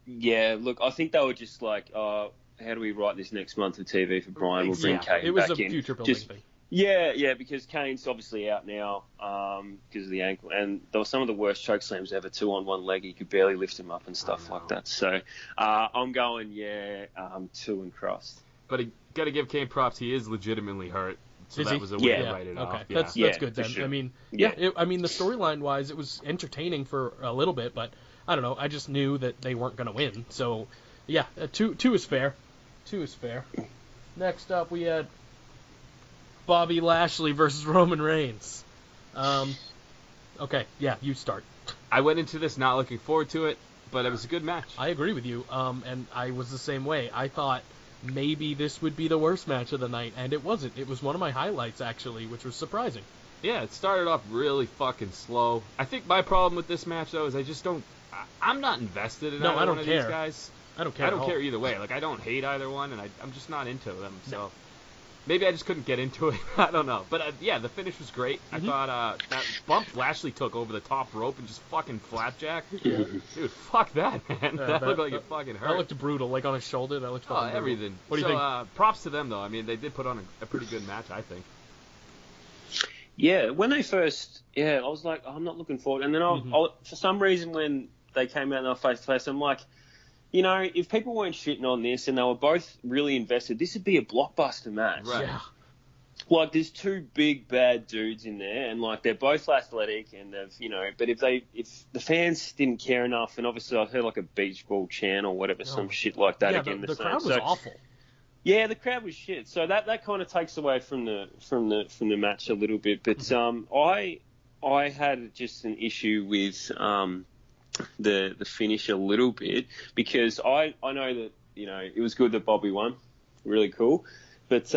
Yeah, look, I think they were just like, how do we write this next month of TV for Bryan? We'll bring Kane back in. It was a future-building thing. Yeah, because Kane's obviously out now because of the ankle, and there were some of the worst choke slams ever, 2 on one leg. He could barely lift him up and stuff like that. So I'm going 2 and crust. But you got to give Kane props. He is legitimately hurt, so that was a way to write it off. Okay, that's good then. Sure. I mean, the storyline wise, it was entertaining for a little bit, but I don't know. I just knew that they weren't going to win. So, 2 is fair. 2 is fair. Next up, we had Bobby Lashley versus Roman Reigns. You start. I went into this not looking forward to it, but it was a good match. I agree with you, and I was the same way. I thought maybe this would be the worst match of the night, and it wasn't. It was one of my highlights, actually, which was surprising. Yeah, it started off really fucking slow. I think my problem with this match, though, is I just don't... I'm not invested in either one of these guys. I don't care. I don't care either way. Like, I don't hate either one, and I'm just not into them, so... Maybe I just couldn't get into it. I don't know. But, the finish was great. I thought that bump Lashley took over the top rope and just fucking flapjack. Yeah. Dude, fuck that, man. That looked like it fucking hurt. That looked brutal. Like on his shoulder, that looked fucking everything. Brutal. What do you think? Props to them, though. I mean, they did put on a pretty good match, I think. Yeah, when they first... I was like, I'm not looking forward. And then for some reason, when they came out and they were face-to-face, I'm like... if people weren't shitting on this and they were both really invested, this would be a blockbuster match. Right. Yeah. like there's two big bad dudes in there, and like they're both athletic, and but if the fans didn't care enough, and obviously I heard like a beach ball chant or whatever, some shit like that again. The crowd was awful. Yeah, the crowd was shit. So that kind of takes away from the match a little bit. But I had just an issue with the finish a little bit, because I know that it was good that Bobby won, really cool. But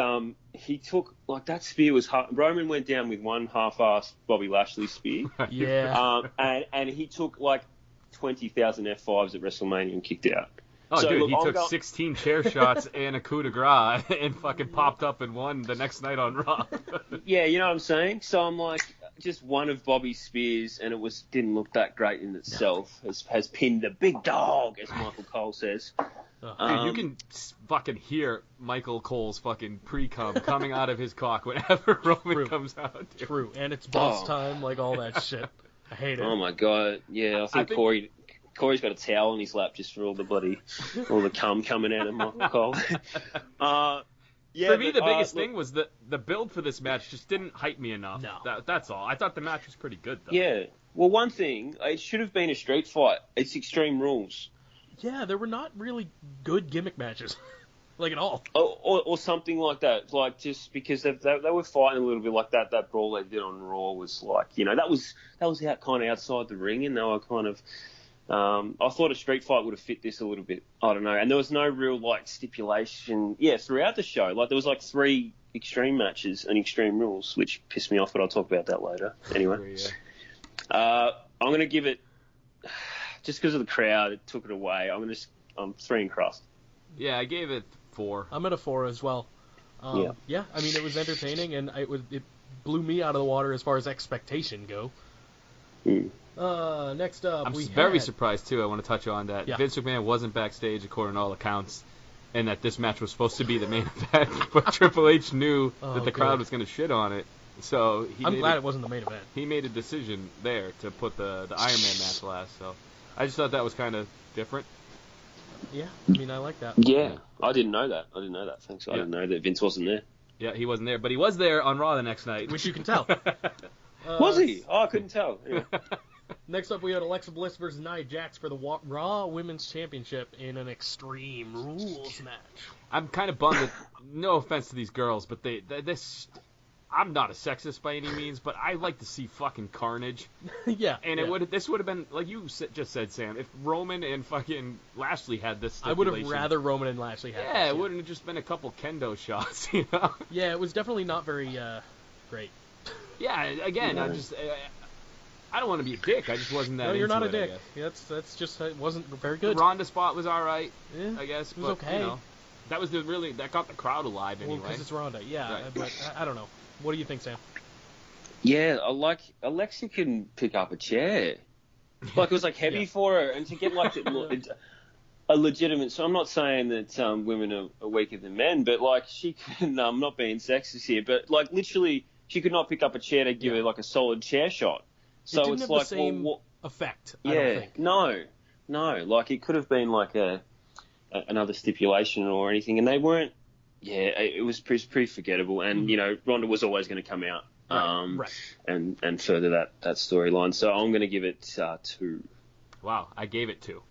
he took, like, that spear was Roman went down with one half-assed Bobby Lashley spear. Yeah. And he took, like, 20,000 F5s at WrestleMania and kicked out. Oh, So, dude, look, he I'm took 16 chair shots and a coup de grace and fucking popped up and won the next night on Raw. Yeah, you know what I'm saying? So I'm like, just one of Bobby's spears, and it didn't look that great in itself, has pinned the big dog, as Michael Cole says. Dude, you can fucking hear Michael Cole's fucking pre-cum coming out of his cock whenever Roman comes out. Dude. True, and it's boss time, like all that shit. I hate it. Oh my god, yeah, I think Corey's got a towel on his lap just for all the cum coming out of Michael Cole. Yeah, for me, the biggest thing was that the build for this match just didn't hype me enough. No. That's all. I thought the match was pretty good, though. Yeah. Well, one thing, it should have been a street fight. It's Extreme Rules. Yeah, there were not really good gimmick matches, like at all. Or something like that. Like, just because they were fighting a little bit like that. That brawl they did on Raw was like, that was out kind of outside the ring, and they were kind of. I thought a street fight would have fit this a little bit. I don't know. And there was no real, like, stipulation, throughout the show. Like, there was, like, 3 Extreme matches and Extreme Rules, which pissed me off, but I'll talk about that later. Anyway. I'm going to give it, just because of the crowd, it took it away. I'm 3 in crust. Yeah, I gave it 4. I'm at a 4 as well. Yeah, I mean, it was entertaining, and it blew me out of the water as far as expectation go. Next up, I'm very surprised, too. I want to touch on that. Yeah. Vince McMahon wasn't backstage, according to all accounts, and that this match was supposed to be the main event, but Triple H knew that the crowd was going to shit on it. So I'm glad it wasn't the main event. He made a decision there to put the Iron Man match last. So I just thought that was kind of different. Yeah, I mean, I like that. Yeah, I didn't know that. Thanks. I didn't know that Vince wasn't there. Yeah, he wasn't there, but he was there on Raw the next night. Which you can tell. Was he? Oh, I couldn't tell. Yeah. Next up, we had Alexa Bliss versus Nia Jax for the Raw Women's Championship in an Extreme Rules match. I'm kind of bummed that, no offense to these girls, but I'm not a sexist by any means, but I like to see fucking carnage. Yeah. And this would have been, like you just said, Sam, if Roman and fucking Lashley had this stipulation. I would have rather Roman and Lashley had this. Yeah, it wouldn't have just been a couple kendo shots, you know? Yeah, it was definitely not very great. Yeah, again, I don't want to be a dick. I just wasn't that. No, you're not a it, dick. That's just it wasn't very good. The Ronda spot was all right, yeah, I guess. It was but, okay. That was that got the crowd alive anyway. Well, because it's Ronda, yeah. Right. But I don't know. What do you think, Sam? Yeah, Alexa can pick up a chair. Like, it was like heavy for her, and to get like a legitimate. So I'm not saying that women are weaker than men, but like she can. I'm not being sexist here, but like literally, she could not pick up a chair to give her like a solid chair shot. So it didn't it's have like the same effect. Yeah, I don't think. no. Like, it could have been like another stipulation or anything, and they weren't. Yeah, it was pretty forgettable, and Ronda was always going to come out, right. and further that storyline. So I'm going to give it 2. Wow, I gave it 2.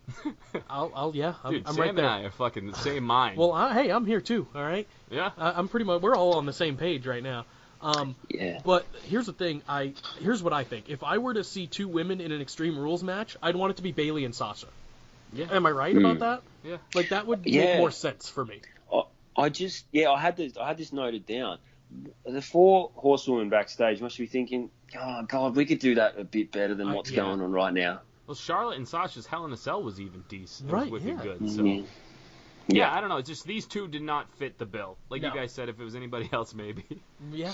I'm Dude, I'm Sam right there. and I are fucking the same mind. Well, hey, I'm here too. All right. Yeah. I'm pretty much. We're all on the same page right now. Yeah. But here's the thing. Here's what I think. If I were to see 2 women in an Extreme Rules match, I'd want it to be Bayley and Sasha. Yeah. Am I right about that? Yeah. Like, that would make more sense for me. I had this noted down. The 4 horsewomen backstage must be thinking, oh God, we could do that a bit better than what's going on right now. Well, Charlotte and Sasha's Hell in a Cell was even decent. Right, It was wicked good. So. Mm-hmm. Yeah, I don't know. It's just these 2 did not fit the bill. Like No. you guys said, if it was anybody else, maybe. Yeah.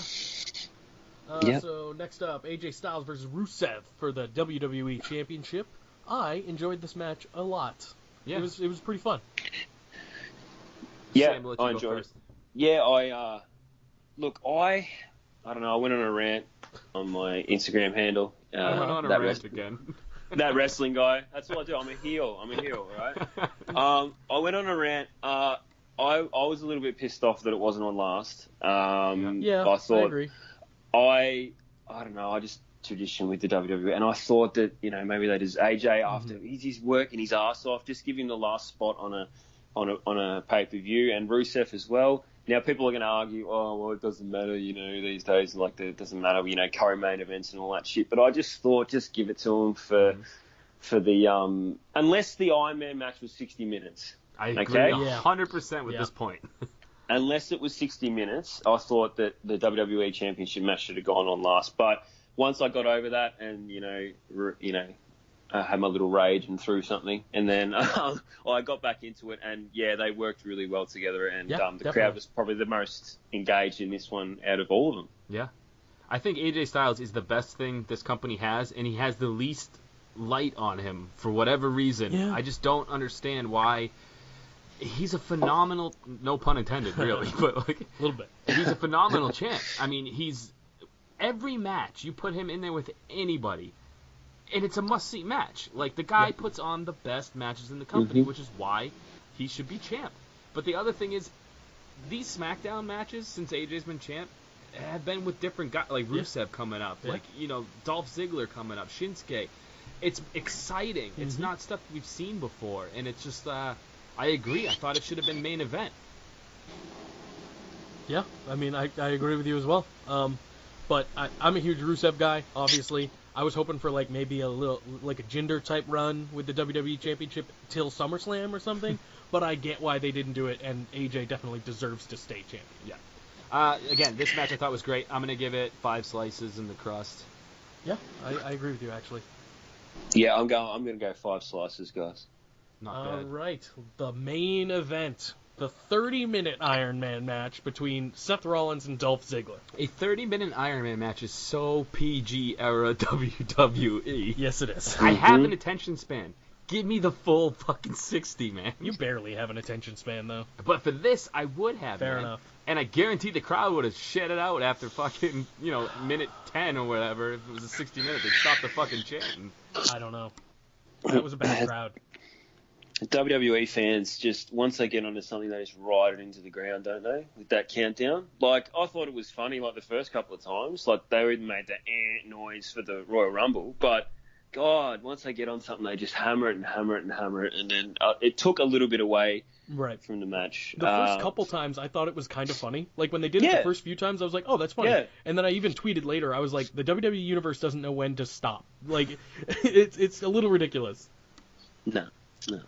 Yep. So next up, AJ Styles versus Rusev for the WWE Championship. I enjoyed this match a lot. Yeah. It was pretty fun. Yeah, Sam, we'll let you I go enjoyed first. it. Yeah, I don't know. I went on a rant on my Instagram handle. I went on a that rant again. That wrestling guy. That's what I do. I'm a heel, right? I went on a rant. I was a little bit pissed off that it wasn't on last. Yeah, I thought, I agree. I don't know. I just tradition with the WWE, and I thought that maybe they just AJ after he's working his ass off, just give him the last spot on a pay per view, and Rusev as well. Now people are going to argue, oh well, it doesn't matter, these days, like it doesn't matter, co-main events and all that shit. But I just thought, just give it to him for the unless the Iron Man match was 60 minutes. I agree 100% with this point. Unless it was 60 minutes, I thought that the WWE Championship match should have gone on last. But once I got over that, and I had my little rage and threw something, and then I got back into it, and they worked really well together, and the crowd was probably the most engaged in this one out of all of them. Yeah, I think AJ Styles is the best thing this company has, and he has the least light on him for whatever reason. Yeah. I just don't understand why. He's a phenomenal, no pun intended, really, but like A little bit. he's a phenomenal champ. I mean, every match you put him in there with anybody, and it's a must-see match. Like, the guy puts on the best matches in the company, which is why he should be champ. But the other thing is, these SmackDown matches, since AJ's been champ, have been with different guys, like Rusev coming up, like, Dolph Ziggler coming up, Shinsuke. It's exciting. It's not stuff we've seen before, and it's just, I agree. I thought it should have been main event. Yeah, I mean, I agree with you as well. But I'm a huge Rusev guy, obviously. I was hoping for maybe a little a Jinder type run with the WWE Championship till SummerSlam or something. But I get why they didn't do it, and AJ definitely deserves to stay champion. Yeah. Again, this match I thought was great. I'm gonna give it 5 slices in the crust. Yeah, I agree with you actually. Yeah, I'm gonna go 5 slices, guys. Not bad. All right, the main event. The 30-minute Iron Man match between Seth Rollins and Dolph Ziggler. A 30-minute Iron Man match is so PG era WWE. Yes, it is. I have an attention span. Give me the full fucking 60, man. You barely have an attention span, though. But for this, I would have. Fair man. enough. And I guarantee the crowd would have shut it out after fucking, minute 10 or whatever. If it was a 60 minute, they'd stop the fucking chanting. I don't know. That was a bad crowd. WWE fans, just once they get onto something, they just ride it into the ground, don't they? With that countdown. Like, I thought it was funny, the first couple of times. Like, they even made the noise for the Royal Rumble. But, God, once they get on something, they just hammer it and hammer it and hammer it. And then it took a little bit away from the match. The first couple times, I thought it was kind of funny. Like, when they did it the first few times, I was like, oh, that's funny. Yeah. And then I even tweeted later, I was like, the WWE Universe doesn't know when to stop. Like, it's a little ridiculous. No.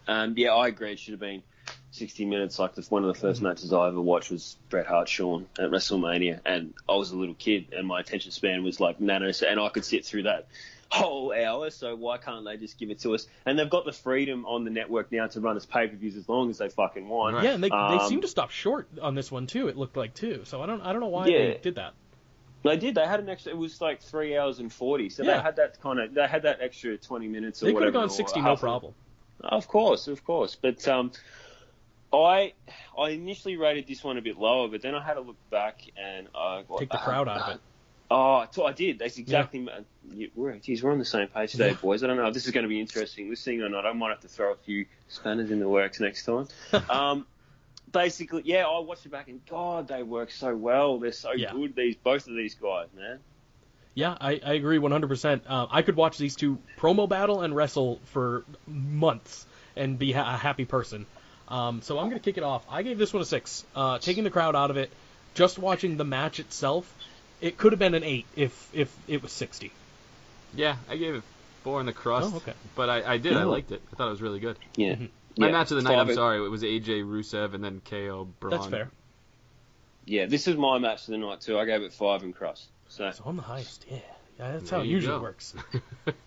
I agree. It should have been 60 minutes. Like one of the first matches I ever watched was Bret Hart Shawn at WrestleMania, and I was a little kid, and my attention span was like nanos, and I could sit through that whole hour. So why can't they just give it to us? And they've got the freedom on the network now to run us pay-per-views as long as they fucking want. Right. Yeah, and they seem to stop short on this one too. It looked like too. So I don't know why they did that. They did. They had an extra. It was like 3 hours and 40. So they had that They had that extra 20 minutes or whatever. They could have gone 60, no problem. Of course. But I initially rated this one a bit lower, but then I had a look back and take the crowd out of it. Oh, I did. That's exactly. Yeah. We're on the same page today, boys. I don't know if this is going to be interesting listening or not. I might have to throw a few spanners in the works next time. Basically, I watched it back and God, they work so well. They're so good. Both of these guys, man. Yeah, I agree 100%. I could watch these two promo battle and wrestle for months and be a happy person. So I'm going to kick it off. I gave this one a 6. Taking the crowd out of it, just watching the match itself, it could have been an 8 if it was 60. Yeah, I gave it 4 in the crust. Oh, okay. But I did. I liked it. I thought it was really good. Yeah. Mm-hmm. My match of the night, I'm sorry, it was AJ, Rusev, and then KO, Braun. That's fair. Yeah, this is my match of the night too. I gave it 5 in crust. So on the highest, yeah, that's how it usually works.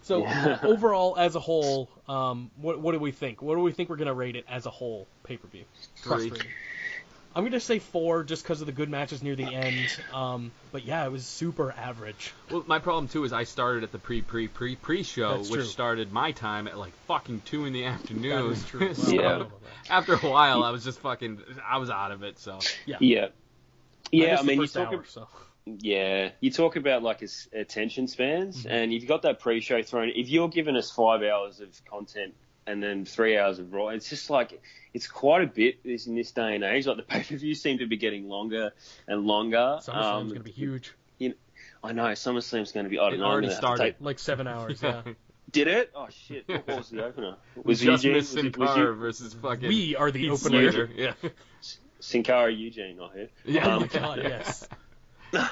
So overall, as a whole, what do we think? What do we think we're gonna rate it as a whole pay-per-view? 3. I'm gonna say 4 just because of the good matches near the end. But yeah, it was super average. Well, my problem too is I started at the pre-show, which started my time at like fucking 2 in the afternoon. That is true. So after a while, I was just I was out of it. So yeah. I mean, you talk about like attention spans, and you've got that pre-show thrown. If you're giving us 5 hours of content and then 3 hours of Raw. It's just like, it's quite a bit in this day and age. Like, the pay-per-views seem to be getting longer and longer. SummerSlam's going to be huge. I know, SummerSlam's going to be, I don't It know. already started. Like 7 hours, yeah. Did it? Oh, shit. What was the opener? Was Eugene? just missed Sin Cara versus fucking We are the Heath opener. Slater. Yeah. Sin Cara Eugene, I heard. Yeah. Oh my god, yes. No,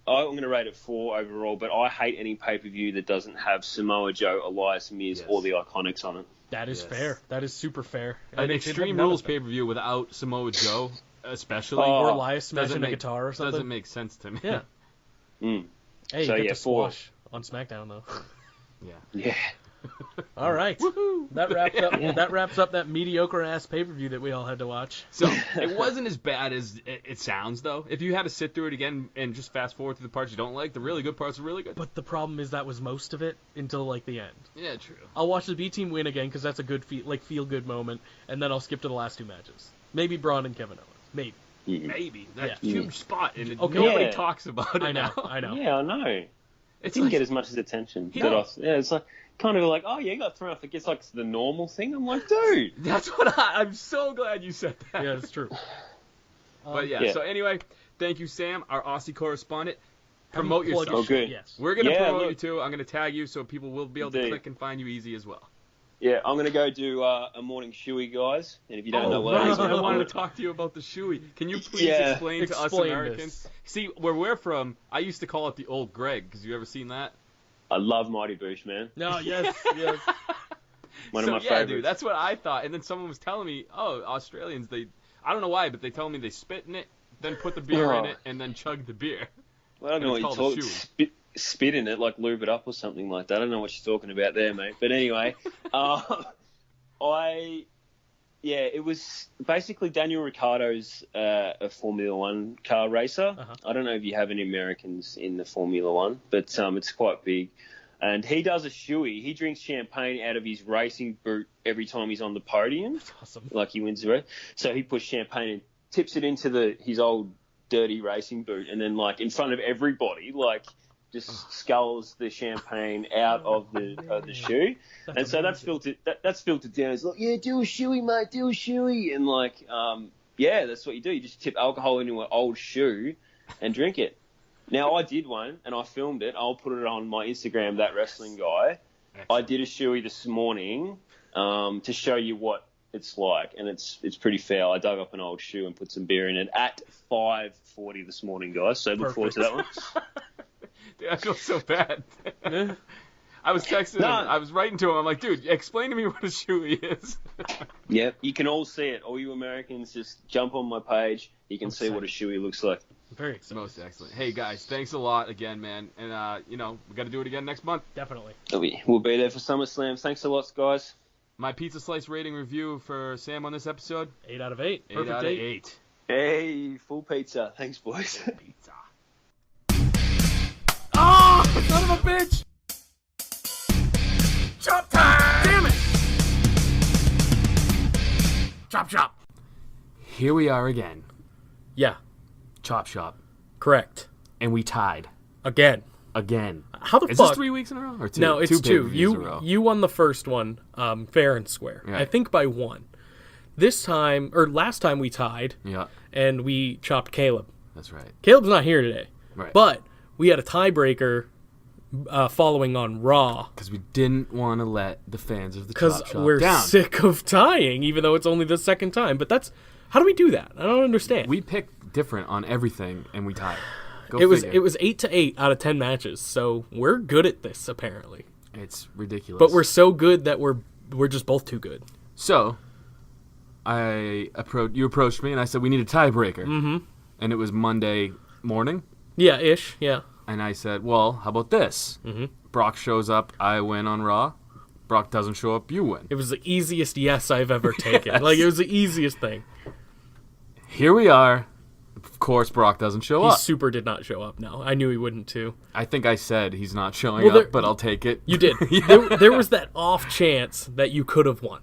I'm going to rate it 4 overall, but I hate any pay-per-view that doesn't have Samoa Joe, Elias Miz, or the Iconics on it. That is fair. That is super fair. An Extreme Rules pay-per-view without Samoa Joe, especially, or Elias smashing doesn't a guitar or something. Doesn't make sense to me. Yeah. Hey, So, you get yeah, to squash on SmackDown, though. Yeah. All right. That wraps up that mediocre ass pay-per-view that we all had to watch. So it wasn't as bad as it sounds, though. If you had to sit through it again and just fast forward through the parts you don't like, the really good parts are really good. But the problem is that was most of it until like the end. Yeah, true. I'll watch the B team win again because that's a good feel good moment, and then I'll skip to the last 2 matches. Maybe Braun and Kevin Owens. Maybe that's Yeah. huge spot, and Okay. nobody Yeah. talks about it. I know. now. I know. Yeah, I know. It It's didn't like, get as much as attention. Yeah. It's like, kind of like, oh, yeah, you got thrown off. It gets like the normal thing. I'm like, dude. that's what I'm so glad you said that. Yeah, it's true. But Yeah. So anyway, thank you, Sam, our Aussie correspondent. Promote Plug yourself. Oh, good. Yes. We're gonna Yeah, promote look. you too. I'm gonna tag you so people will be able to Indeed. click and find you easy as well. Yeah, I'm going to go do a morning shoey, guys. And if you don't know what it is, I wanted to talk to you about the shoey. Can you please Yeah. explain to us Explain Americans? this. See, where we're from, I used to call it the old Greg, because you ever seen that? I love Mighty Boosh, man. No, yes. One So, of my yeah, favorites. dude, that's what I thought. And then someone was telling me, oh, Australians, I don't know why, but they tell me they spit in it, then put the beer in Oh. it, and then chug the beer. Well, I don't know and what it's you're called a talking. Spit in it, like lube it up or something like that. I don't know what you're talking about there, mate. But anyway, it was basically Daniel Ricciardo's a Formula One car racer. Uh-huh. I don't know if you have any Americans in the Formula One, but it's quite big. And he does a shoey. He drinks champagne out of his racing boot every time he's on the podium. Awesome. Like he wins the race. So he puts champagne and tips it into his old dirty racing boot, and then like in front of everybody, like just sculls the champagne out of the shoe. And so that's filtered down. It's like, yeah, do a shoey, mate, do a shoey. And like, that's what you do. You just tip alcohol into an old shoe and drink it. Now, I did one, and I filmed it. I'll put it on my Instagram, That Wrestling Guy. Excellent. I did a shoey this morning to show you what it's like, and it's pretty foul. I dug up an old shoe and put some beer in it at 5:40 this morning, guys. So look forward to that one. Dude, I feel so bad. I was texting him. I was writing to him. I'm like, dude, explain to me what a shoey is. Yeah, you can all see it. All you Americans, just jump on my page. You can see what a shoey looks like. Very excited. Most excellent. Hey, guys, thanks a lot again, man. And, we got to do it again next month. Definitely. We'll be there for SummerSlam. Thanks a lot, guys. My pizza slice rating review for Sam on this episode? 8 out of 8. 8 Perfect out of 8. 8. Hey, full pizza. Thanks, boys. Pizza. Oh, son of a bitch! Chop time! Damn it! Chop. Here we are again. Yeah, Chop Shop. correct. And we tied. Again. How the Is fuck? this 3 weeks in a row? Or two? No, it's 2. pay-per-views in a row. You won the first one, fair and square. Right. I think by 1. This time, or last time we tied, Yeah, and we chopped Caleb. that's right. Caleb's not here today. Right. But we had a tiebreaker following on Raw. Because we didn't want to let the fans of the Because Chop Shop we're down. sick of tying, even though it's only the second time. But how do we do that? I don't understand. We picked different on everything, and we tied. Go It was figure. 8-8 out of 10 matches, so we're good at this apparently. It's ridiculous. But we're so good that we're just both too good. So, you approached me, and I said, we need a tiebreaker. Mm-hmm. And it was Monday morning. Yeah, ish. Yeah. And I said, well, how about this? Mm-hmm. Brock shows up, I win on Raw. Brock doesn't show up, you win. It was the easiest yes I've ever taken. Yes. Like, it was the easiest thing. Here we are. Of course, Brock doesn't show He up. super did not show up. No, I knew he wouldn't too. I think I said he's not showing Well, up, but I'll take it. You did. Yeah. There was that off chance that you could have won.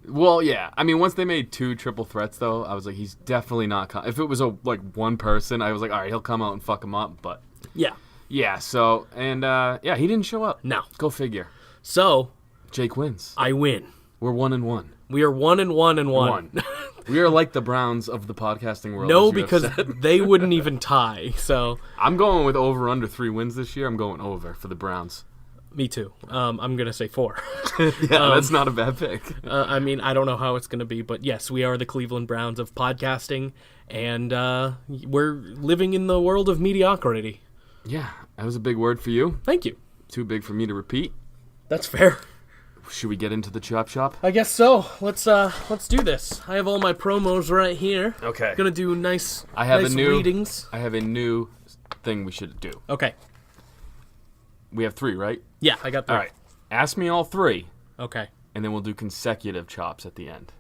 Well, yeah. I mean, once they made 2 triple threats, though, I was like, he's definitely not coming. If it was one person, I was like, all right, he'll come out and fuck him up. But Yeah. yeah, so, and he didn't show up. No. Go figure. So Jake wins. I win. We're 1-1. We are 1-1-1. We are like the Browns of the podcasting world. No, as you have because said. they wouldn't even tie. So I'm going with over under 3 wins this year. I'm going over for the Browns. me too. I'm gonna say 4. Yeah, that's not a bad pick. I mean, I don't know how it's gonna be, but yes, we are the Cleveland Browns of podcasting, and we're living in the world of mediocrity. Yeah, that was a big word for you. Thank you. Too big for me to repeat. That's fair. Should we get into the chop shop? I guess so. Let's do this. I have all my promos right here. Okay. Gonna do nice readings. I have a new thing we should do. Okay. We have 3, right? Yeah, I got 3. All right. Ask me all 3, Okay. and then we'll do consecutive chops at the end.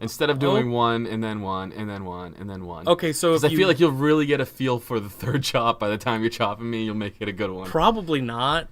Instead of doing 1 and then 1 and then 1 and then 1. Okay, so Because I feel like you'll really get a feel for the 3rd chop by the time you're chopping me. You'll make it a good one. probably not.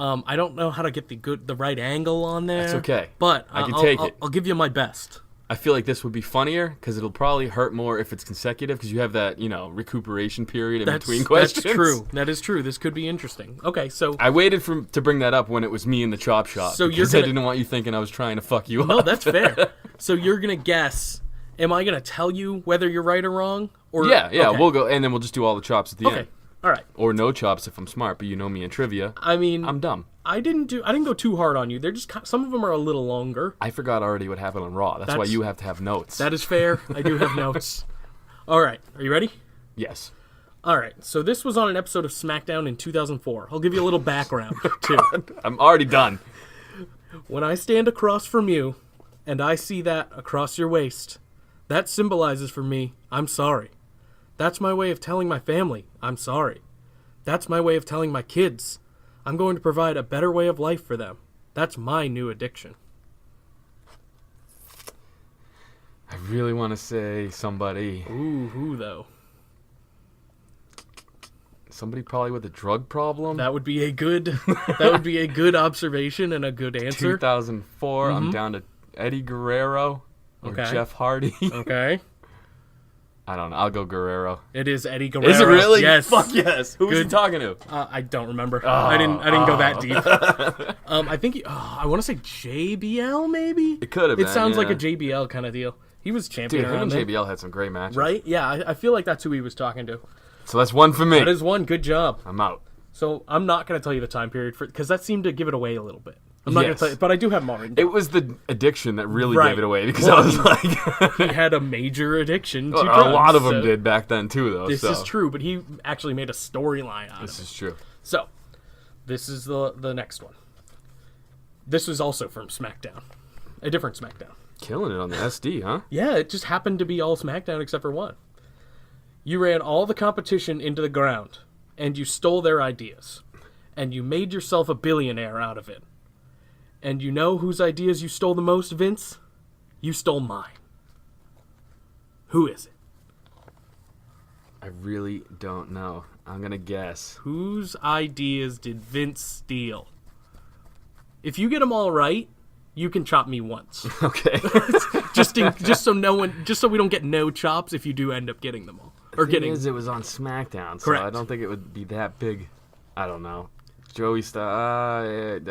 I don't know how to get the right angle on there. That's okay. But I can take it. I'll give you my best. I feel like this would be funnier because it'll probably hurt more if it's consecutive because you have that, recuperation period in between questions. That's true. That is true. This could be interesting. Okay, so I waited to bring that up when it was me in the chop shop. So because I didn't want you thinking I was trying to fuck you up. no, that's fair. So you're gonna guess. Am I gonna tell you whether you're right or wrong? Or Yeah, okay. we'll go, and then we'll just do all the chops at the Okay. end. All right. Or no chops if I'm smart, but you know me in trivia. I mean, I'm dumb. I didn't go too hard on you. They're just some of them are a little longer. I forgot already what happened on Raw. That's why you have to have notes. That is fair. I do have notes. All right. Are you ready? Yes. All right. So this was on an episode of SmackDown in 2004. I'll give you a little background, too. I'm already done. When I stand across from you and I see that across your waist, that symbolizes for me, I'm sorry. That's my way of telling my family, I'm sorry. That's my way of telling my kids, I'm going to provide a better way of life for them. That's my new addiction. I really want to say somebody. Ooh, who though? Somebody probably with a drug problem. That would be a good observation and a good answer. 2004, I'm down to Eddie Guerrero or Okay. Jeff Hardy. Okay. I don't know. I'll go Guerrero. It is Eddie Guerrero. Is it really? Yes. Fuck yes. Who was he Good. talking to? I don't remember. I didn't go that deep. I think I want to say JBL maybe. It could have been. It sounds like yeah. a JBL kind of deal. He was champion Dude, him around and then. JBL had some great matches. Right? Yeah, I feel like that's who he was talking to. So that's 1 for me. That is one. Good job. I'm out. So I'm not going to tell you the time period because that seemed to give it away a little bit. I'm not going Yes. to tell you, but I do have more. It was the addiction that really Right. gave it away because Well, I was like, He had a major addiction to a drugs. lot of them so did back then too, though. This so. is true, but he actually made a storyline out This of it. is true. So, this is the next one. This was also from SmackDown. A different SmackDown. Killing it on the SD, huh? Yeah, it just happened to be all SmackDown except for one. You ran all the competition into the ground, and you stole their ideas. And you made yourself a billionaire out of it. And you know whose ideas you stole the most, Vince? You stole mine. Who is it? I really don't know. I'm gonna guess. Whose ideas did Vince steal? If you get them all right, you can chop me once. Okay. just so we don't get no chops if you do end up getting them all. Or Thing getting is, it was on SmackDown, so Correct. I don't think it would be that big. I don't know. Joey Styles.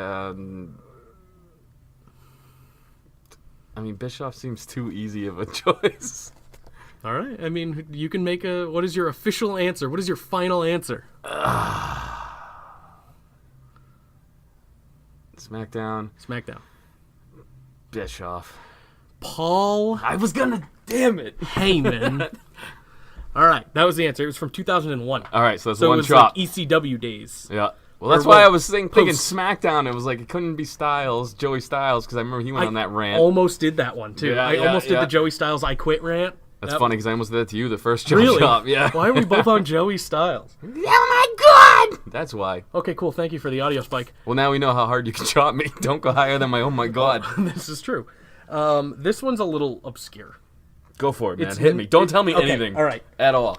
I mean, Bischoff seems too easy of a choice. All right. I mean, you can make what is your official answer? What is your final answer? SmackDown. SmackDown. Bischoff. Paul I was gonna. Damn it. Heyman. All right. That was the answer. It was from 2001. All right, so that's So one it was chop. like ECW days. Yeah. Well, that's Or why what? I was thinking Post. SmackDown. It was like it couldn't be Styles, Joey Styles, because I remember he went on that rant. Almost did that one, too. Yeah, I yeah, almost did yeah. the Joey Styles I quit rant. That's That- funny because I almost did that to you the first chop Really? shop. Yeah. Why are we both on Joey Styles? Oh my god! That's why. Okay, cool. Thank you for the audio spike. Well, now we know how hard you can chop me. Don't go higher than my oh my god. This is true. This one's a little obscure. Go for it, man. It's- Hit me. Don't tell me okay, anything. all right. At all.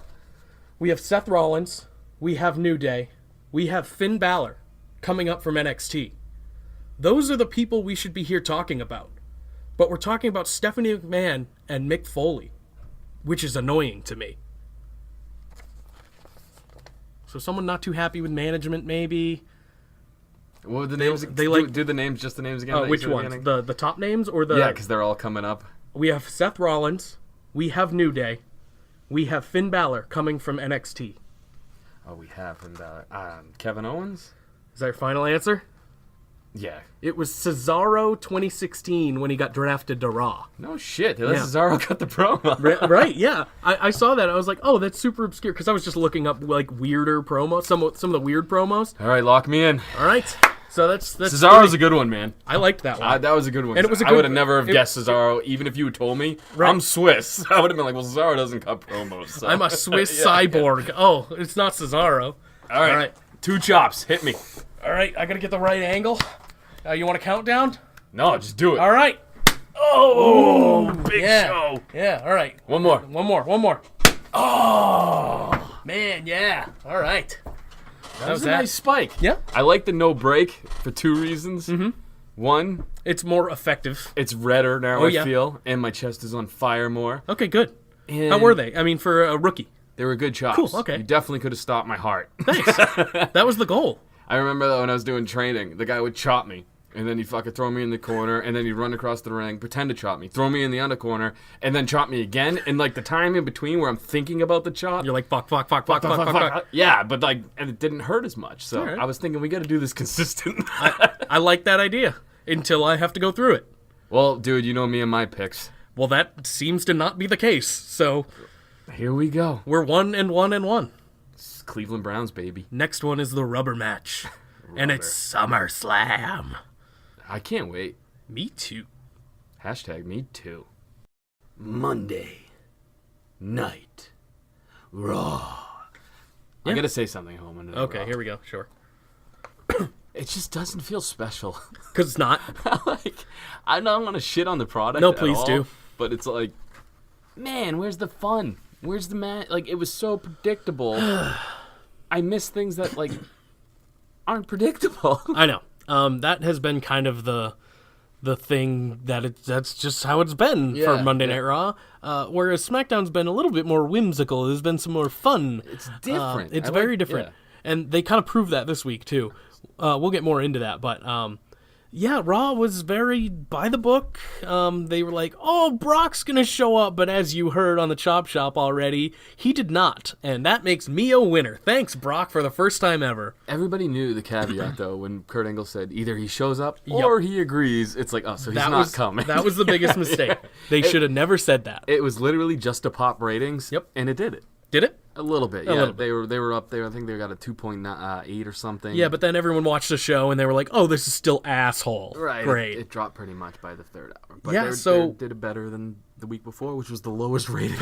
We have Seth Rollins. We have New Day. We have Finn Balor coming up from NXT. Those are the people we should be here talking about. But we're talking about Stephanie McMahon and Mick Foley, which is annoying to me. So someone not too happy with management, maybe. What were the names? they like- do the names, just the names again. that you Which said at the ones? beginning? The top names or the? Yeah, because they're all coming up. We have Seth Rollins. We have New Day. We have Finn Balor coming from NXT. Oh, we have Kevin Owens. Is that your final answer? Yeah. It was Cesaro 2016 when he got drafted to Raw. No shit. Yeah. Cesaro got the promo. Right? Yeah, I saw that. I was like, oh, that's super obscure because I was just looking up like weirder promos, some of the weird promos. All right, lock me in. All right, so that's Cesaro's a good one, man. I liked that one. That was a good one. And it was a I good- would have never have it- guessed Cesaro, even if you had told me. Right. I'm Swiss. I would have been like, well, Cesaro doesn't cut promos. So. I'm a Swiss Yeah. cyborg. Oh, it's not Cesaro. All right. All right. 2 chops. Hit me. All right, I gotta get the right angle. You want a countdown? No, just do it. All right. Oh, big Yeah. show. Yeah. All right. One more. One more. Oh man, yeah. All right. That was a nice spike. Yeah. I like the no break for 2 reasons. Mm-hmm. One, It's more effective. it's redder now, Oh, I yeah. feel, and my chest is on fire more. Okay, good. And How were they? I mean, for a rookie. They were good chops. Cool, okay. You definitely could have stopped my heart. Thanks. That was the goal. I remember that when I was doing training, the guy would chop me, and then he'd fucking throw me in the corner, and then he'd run across the ring, pretend to chop me, throw me in the under corner, and then chop me again. And like the time in between where I'm thinking about the chop, You're like, fuck. yeah, but like, and it didn't hurt as much. So Alright. I was thinking we got to do this consistent. I like that idea until I have to go through it. Well, dude, you know me and my picks. Well, that seems to not be the case. So Here we go. we're 1-1. It's Cleveland Browns, baby. Next one is the rubber match. And it's SummerSlam. I can't wait. Me too. Hashtag me too. Monday night Raw. I gotta say something, Holman. Okay, here we go. Sure. It just doesn't feel special. Because it's not. Like, I don't want to shit on the product. No, at please all, do. But it's like, man, where's the fun? Where's the match? Like, it was so predictable. I miss things that like aren't predictable. I know. That has been kind of the thing that's just how it's been for Yeah, Monday yeah. Night Raw. Whereas SmackDown's been a little bit more whimsical. There's been some more fun. It's different. It's I very like- different. yeah. And they kind of proved that this week too. We'll get more into that, but yeah, Raw was very by the book. They were like, "Oh, Brock's gonna show up," but as you heard on the Chop Shop already, he did not, and that makes me a winner. Thanks, Brock, for the first time ever. Everybody knew the caveat though when Kurt Angle said either he shows up or he agrees. It's like, oh, so he's That not was coming. That was the biggest mistake. They should have never said that. It was literally just to pop ratings. Yep. And it did it. Did it? A little bit, yeah. little bit. They were up there. I think they got a 2.8 or something. Yeah, but then everyone watched the show and they were like, "Oh, this is still asshole." right, Great. It dropped pretty much by the 3rd hour. But Yeah, they did it better than the week before, which was the lowest rated.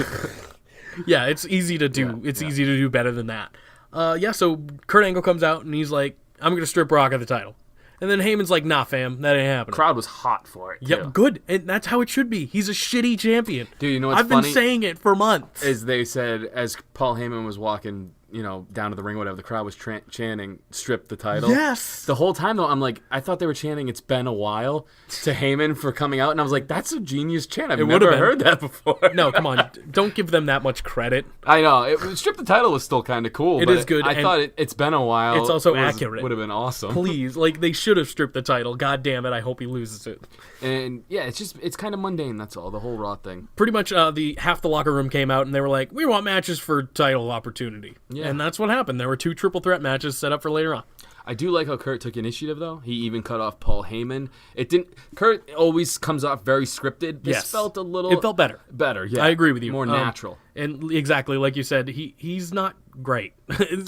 Yeah, it's easy to do. Yeah, It's yeah. easy to do better than that. Yeah, so Kurt Angle comes out and he's like, "I'm going to strip Brock of the title." And then Heyman's like, "Nah, fam, that ain't happening." Crowd was hot for it. Yep, too. good. And that's how it should be. He's a shitty champion. Dude, you know what's I've been funny? saying it for months. As they said, as Paul Heyman was walking, down to the ring, or whatever, the crowd was chanting, "Strip the title." Yes. The whole time though, I'm like, I thought they were chanting "It's been a while" to Heyman for coming out, and I was like, that's a genius chant. I've It would've never been. heard that before. No, come on. Don't give them that much credit. I know. "Strip the title" was still kind of cool. It but is good, I and thought it's been a while. it's also accurate. Would have been awesome. Please, like, they should have stripped the title. God damn it, I hope he loses it. And yeah, it's kind of mundane. That's all. The whole Raw thing. Pretty much the half the locker room came out and they were like, "We want matches for title opportunity." Yeah. And that's what happened. There were 2 triple threat matches set up for later on. I do like how Kurt took initiative, though. He even cut off Paul Heyman. It didn't. Kurt always comes off very scripted. This Yes. felt a little. It felt better. Better. Yeah, I agree with you. More natural. And exactly like you said, he's not great.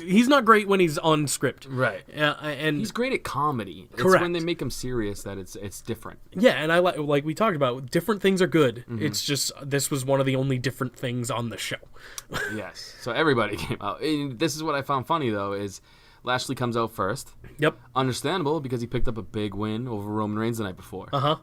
He's not great when he's on script. Right. And He's great at comedy. It's Correct. when they make him serious that it's different. yeah, and I like we talked about, different things are good. Mm-hmm. It's just this was one of the only different things on the show. Yes. So everybody came out. And this is what I found funny though is Lashley comes out first. Yep. Understandable because he picked up a big win over Roman Reigns the night before. Uh-huh.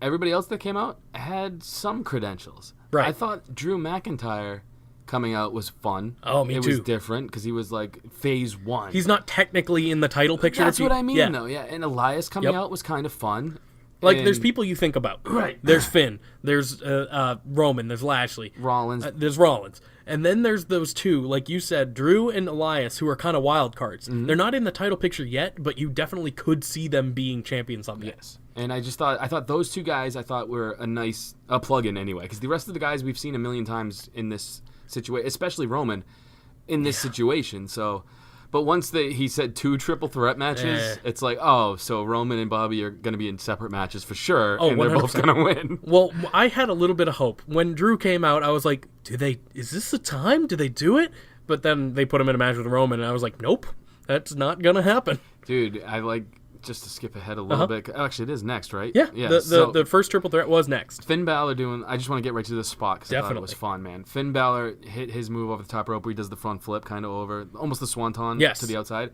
Everybody else that came out had some credentials. Right. I thought Drew McIntyre coming out was fun. Oh, me it too. was different because he was like phase 1. He's not technically in the title picture. That's if you- what I mean yeah. though. Yeah. And Elias coming Yep. out was kind of fun. Like, And- there's people you think about. Right. There's Finn. There's Roman. There's Lashley. Rollins. There's Rollins. And then there's those two, like you said, Drew and Elias, who are kind of wild cards. Mm-hmm. They're not in the title picture yet, but you definitely could see them being champions someday. Yes. And I thought those two guys, were a nice plug-in anyway, because the rest of the guys we've seen a million times in this situation, especially Roman, in this situation. So, but once he said 2 triple threat matches, it's like, oh, so Roman and Bobby are going to be in separate matches for sure, and they're both 100%. going to win. Well, I had a little bit of hope. When Drew came out, I was like, is this the time? Do they do it? But then they put him in a match with Roman, and I was like, nope, that's not going to happen. Dude, just to skip ahead a little bit. Actually, it is next, right? Yeah, So the first triple threat was next. Finn Balor I just want to get right to this spot because I thought it was Definitely. fun, man. Finn Balor hit his move over the top rope where he does the front flip kind of over, almost the swanton to the outside.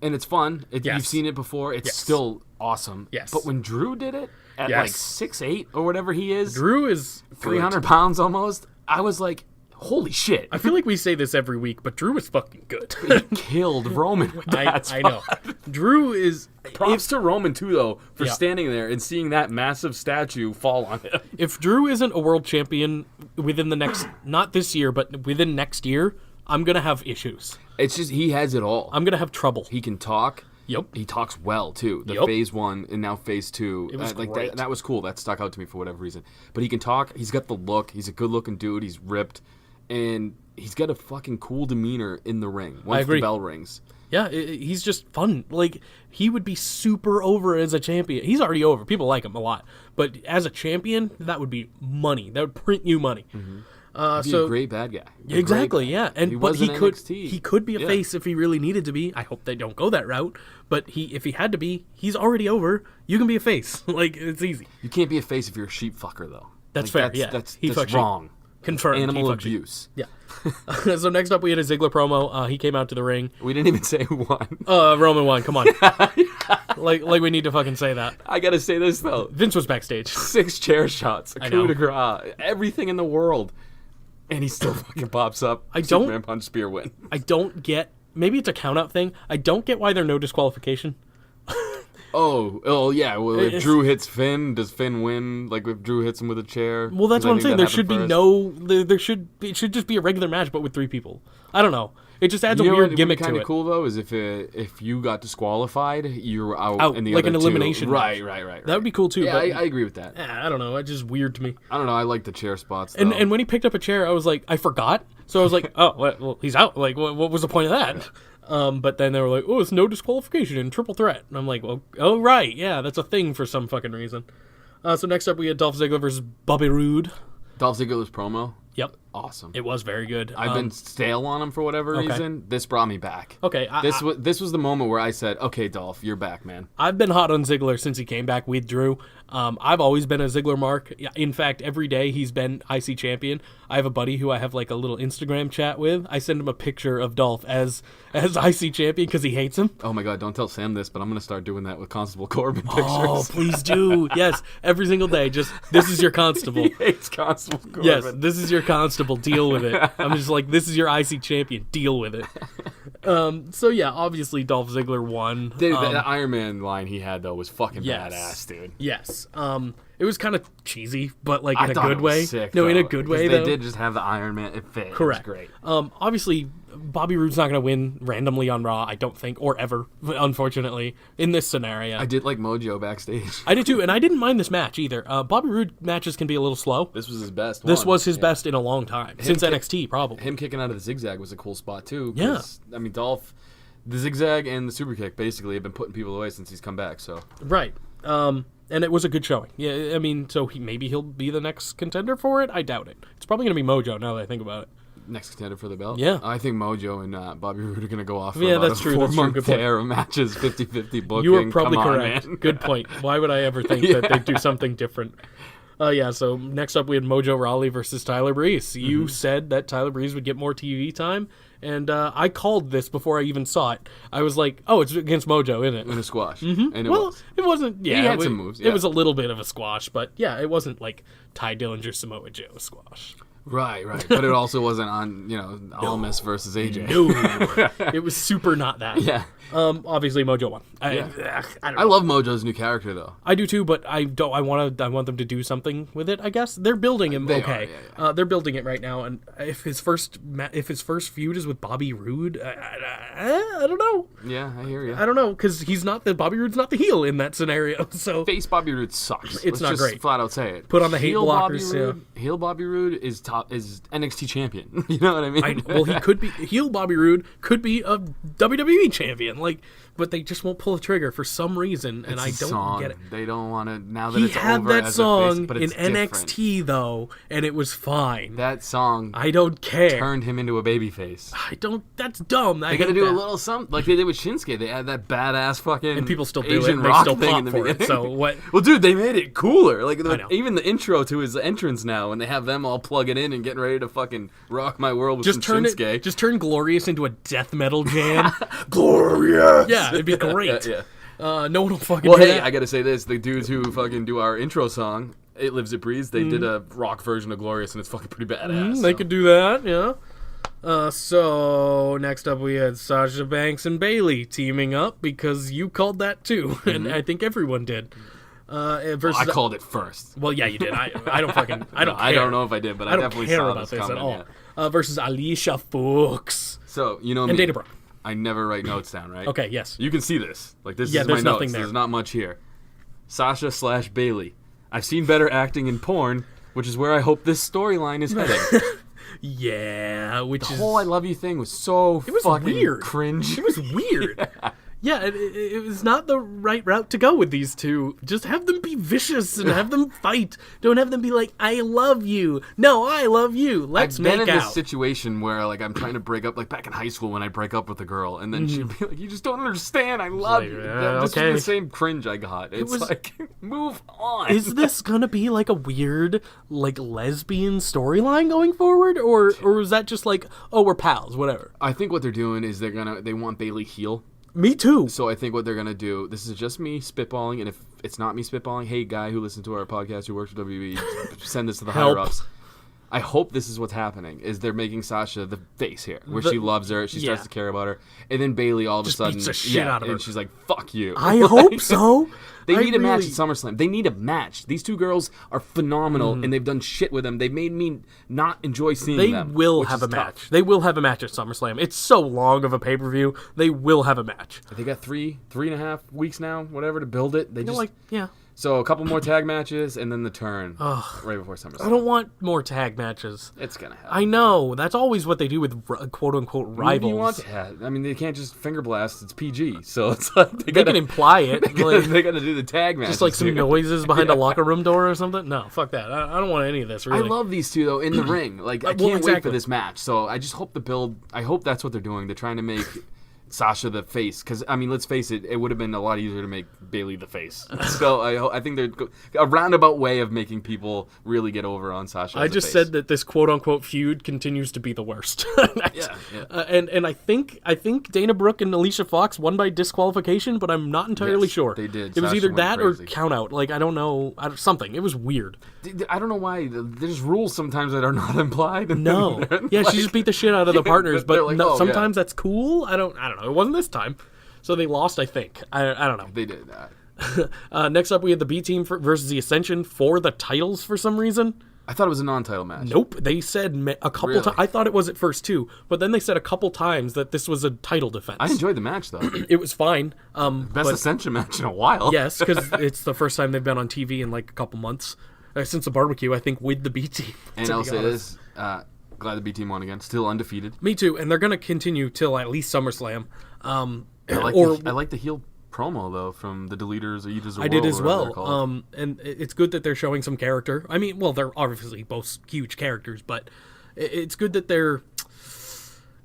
And it's fun. Yes. You've seen it before. It's Yes. still awesome. Yes. But when Drew did it at Yes. like 6'8" or whatever he is, Drew is 300 pounds almost, I was like, holy shit. I feel like we say this every week, but Drew is fucking good. He killed Roman with that I know. Drew is... Props to Roman, too, though, for Yeah. standing there and seeing that massive statue fall on him. If Drew isn't a world champion within the next... Not this year, but within next year, I'm going to have issues. It's just, he has it all. I'm going to have trouble. He can talk. Yep. He talks well, too. The Yep. phase 1 and now phase 2. It was like great. that was cool. That stuck out to me for whatever reason. But he can talk. He's got the look. He's a good-looking dude. He's ripped. And he's got a fucking cool demeanor in the ring once agree. the bell rings. Yeah, he's just fun. Like, he would be super over as a champion. He's already over. People like him a lot. But as a champion, that would be money. That would print you money. He'd be a great bad guy. Exactly, yeah. And He but was he in could NXT. he could be a Yeah. face if he really needed to be. I hope they don't go that route. But if he had to be, he's already over. You can be a face. Like, it's easy. You can't be a face if you're a sheep fucker, though. That's fair, yeah. That's He fucks sheep. wrong. Confirmed. Animal He fucked you. abuse. Yeah. So next up we had a Ziggler promo. He came out to the ring. We didn't even say who won. Roman won. Come on. like we need to fucking say that. I gotta say this, though. Vince was backstage. 6 chair shots, a I coup know. de grace, everything in the world. And he still fucking pops up. I don't- Superman punch, spear win. I don't get. Maybe it's a count out thing. I don't get why there's no disqualification. Oh, yeah. Well, if It's- Drew hits Finn, does Finn win? Like if Drew hits him with a chair? Well, that's 'Cause I what I'm think saying. that There should be happened no. There should. It should just be a regular match, but with 3 people. I don't know. It just adds You a know weird what gimmick would be kind to of it. cool though is if you got disqualified, you're out, Out, and the like other an two- elimination Right. That would be cool too. Yeah, but I agree with that. I don't know. It's just weird to me. I don't know. I like the chair spots. And though. and when he picked up a chair, I was like, I forgot. So I was like, oh, well, he's out. Like, what was the point of that? But then they were like, oh, it's no disqualification in triple threat. And I'm like, well, oh, right. Yeah, that's a thing for some fucking reason. So next up, we had Dolph Ziggler versus Bobby Roode. Dolph Ziggler's promo, Yep. awesome. It was very good. I've been stale on him for whatever okay. reason. This brought me back. Okay. This was the moment where I said, okay, Dolph, you're back, man. I've been hot on Ziggler since he came back with Drew. I've always been a Ziggler mark. In fact, every day he's been IC champion. I have a buddy who I have like a little Instagram chat with. I send him a picture of Dolph as IC champion because he hates him. Oh my God, don't tell Sam this, but I'm gonna start doing that with Constable Corbin pictures. Oh, please do. Yes, every single day. Just, this is your constable. He hates Constable Corbin. Yes, this is your constable. Deal with it. I'm just like, this is your IC champion. Deal with it. So yeah, obviously Dolph Ziggler won. Dude, that Iron Man line he had though was fucking Yes. badass, dude. Yes. It was kind of cheesy, but like I in a thought good it was way. sick, No, in a though, good 'cause way they though. did just have the Iron Man. It fit. Correct. It was great. Obviously, Bobby Roode's not going to win randomly on Raw, I don't think, or ever, unfortunately, in this scenario. I did like Mojo backstage. I did too, and I didn't mind this match either. Bobby Roode matches can be a little slow. This was his best. This one. was his Yeah. best in a long time, since NXT, probably. Him kicking out of the zigzag was a cool spot too. Yeah. 'cause, I mean, Dolph, the zigzag and the super kick basically have been putting people away since he's come back. So Right. And it was a good showing. Yeah, I mean, so maybe he'll be the next contender for it? I doubt it. It's probably going to be Mojo now that I think about it. next contender for the belt. Yeah. I think Mojo and Bobby Roode are gonna go off for Yeah, about that's a true, that's true. 4-month Good point. tear of matches, 50-50 booking. You were probably Come on, correct. man. Good point. Why would I ever think that they'd do something different? Yeah, so next up we had Mojo Rawley versus Tyler Breeze. You said that Tyler Breeze would get more TV time, and I called this before I even saw it. I was like, oh, it's against Mojo, isn't it? In a squash. And it Well, was. it wasn't. Yeah, He had it, some moves, It yeah. was a little bit of a squash, but yeah, it wasn't like Ty Dillinger Samoa Joe squash. Right. But it also wasn't on, Almas versus AJ. No, it was super not that. Yeah. Obviously Mojo won. I don't know. I love Mojo's new character though. I do too, but I don't. I want them to do something with it. I guess they're building him. They okay, are, yeah. They're building it right now. And if his first feud is with Bobby Roode, I don't know. Yeah, I hear you. I don't know because Bobby Roode's not the heel in that scenario. So Face Bobby Roode sucks. It's not Let's just great. Flat out say it. Put on the hate Heel blockers. Heel Bobby Roode is NXT champion. You know what I mean? Well, he could be heel. Bobby Roode could be a WWE champion. But they just won't pull the trigger for some reason, and I don't get it. They don't want to now that He it's had over that as song a face, but in it's different. NXT though, and it was fine. That song I don't care. turned him into a babyface. I don't. That's dumb. They got to do a little something like they did with Shinsuke. They had that badass fucking and people still do Asian it. And they rock still thing pop in the for it. beginning. So what? Well, dude, they made it cooler. Like I know. even the intro to his entrance now, and they have them all plug it in and getting ready to fucking rock my world with some Shinsuke. Just turn Glorious into a death metal jam. Glorious. Yeah, it'd be great. Yeah. No one will fucking. Well, do hey, that. I gotta say this: the dudes who fucking do our intro song, "It Lives, It Breathes," they did a rock version of "Glorious," and it's fucking pretty badass. They could do that. Yeah. So next up we had Sasha Banks and Bailey teaming up because you called that too, and I think everyone did. Versus, I called it first. Well, yeah, you did. I don't fucking. I don't. I care. don't know if I did, but I don't definitely care saw about this coming, at all. yeah. Versus Alicia Fox So you know and me. Dana Brooke. I never write notes down, right? Okay. Yes. You can see this. Like this Yeah, is my there's notes. nothing there. There's not much here. Sasha / Bailey. I've seen better acting in porn, which is where I hope this storyline is heading. Yeah, which The is whole "I love you" thing was so was fucking weird. cringe. It was weird. Yeah, it was not the right route to go with these two. Just have them be vicious and have them fight. Don't have them be like, I love you. No, I love you. Let's I've been make in out. this situation where like I'm trying to break up, like back in high school when I break up with a girl, and then she'd be like, "You just don't understand. I love like, you." yeah, This okay. was the same cringe I got. It's was- like, move on. Is this gonna be like a weird, like lesbian storyline going forward, or is that just like, oh, we're pals, whatever? I think what they're doing is they want Bailey heel. Me too. So I think what they're gonna do, this is just me spitballing, and if it's not me spitballing, hey guy who listens to our podcast who works for WWE, send this to the Help. higher ups. I hope this is what's happening, is they're making Sasha the face here, where she loves her, she starts yeah. to care about her, and then Bailey all of Just a sudden, beats the shit out of her. and she's like, "Fuck you." I hope so. They I need a match really- at SummerSlam. They need a match. These two girls are phenomenal, Mm-hmm. and they've done shit with them. They've made me not enjoy seeing They them. will which have is a tough. match. They will have a match at SummerSlam. It's so long of a pay-per-view. They will have a match. They got 3.5 weeks now, whatever, to build it. They You know, just like, yeah. So a couple more tag matches, and then the turn right before SummerSlam. I don't want more tag matches. It's gonna happen. I know. That's always what they do with quote-unquote Maybe rivals. you want to have. I mean, they can't just finger blast. It's PG, so it's like They can imply it. they gotta do the tag match. Just like some noises behind a locker room door or something. No, fuck that. I don't want any of this, I really. love these two though in the ring. Like I Well, can't wait exactly. for this match. So I just hope the build. I hope that's what they're doing. They're trying to make Sasha the face, because I mean, let's face it, it would have been a lot easier to make Bailey the face. So I think they're a roundabout way of making people really get over on Sasha. I as a just face. said that this quote-unquote feud continues to be the worst. Yeah. And I think Dana Brooke and Alicia Fox won by disqualification, but I'm not entirely Yes, or they did. It was Sasha either went that or crazy. count out. Like, I don't know. Something. It was weird. I don't know why. There's rules sometimes that are not implied. and No. then, Yeah, like, she just beat the shit out of the partners, they're but like, no, oh, yeah. sometimes that's cool. I don't know. It wasn't this time. So they lost, I think. I don't know. They did that. Next up, we had the B Team versus the Ascension for the titles for some reason. I thought it was a non-title match. Nope. They said a couple Really? times. I thought it was at first too, but then they said a couple times that this was a title defense. I enjoyed the match though. It was fine. Best but Ascension match in a while. yes, because it's the first time they've been on TV in like a couple months since the barbecue. I think with the B Team. And to I'll be say honest. this: glad the B Team won again. Still undefeated. Me too, and they're gonna continue till at least SummerSlam. I like the heel promo though from the Deleters or Eaters of I did World, as or whatever they're well. called. And it's good that they're showing some character. I mean, well, they're obviously both huge characters, but it's good that they're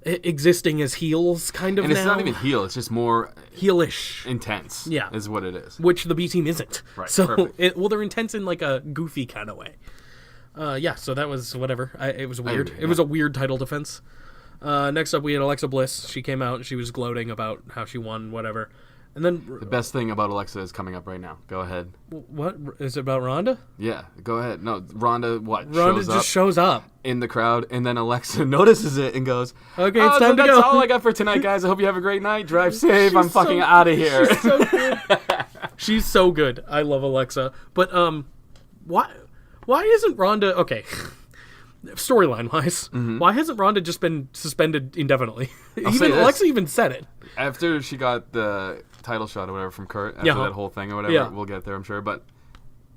existing as heels, kind of. And it's now. not even heel; it's just more heelish, intense. Yeah. is what it is. which the B Team isn't. Right, So, perfect. well, they're intense in like a goofy kind of way. Yeah. So that was whatever. It was weird. agree, It was a weird title defense. Next up, we had Alexa Bliss. She came out and she was gloating about how she won, whatever. And then The best thing about Alexa is coming up right now. Go ahead. what is it about Ronda? Yeah, go ahead. No, Ronda, Ronda just shows up in the crowd, and then Alexa notices it and goes, Okay, it's time to that's go. all I got for tonight, guys. I hope you have a great night. Drive safe. I'm fucking out of here. She's so good. She's so good. I love Alexa. But why isn't Ronda okay? Storyline wise, why hasn't Ronda just been suspended indefinitely? Even Alexa even said it. After she got the title shot or whatever from Kurt, after that whole thing or whatever, we'll get there, I'm sure. But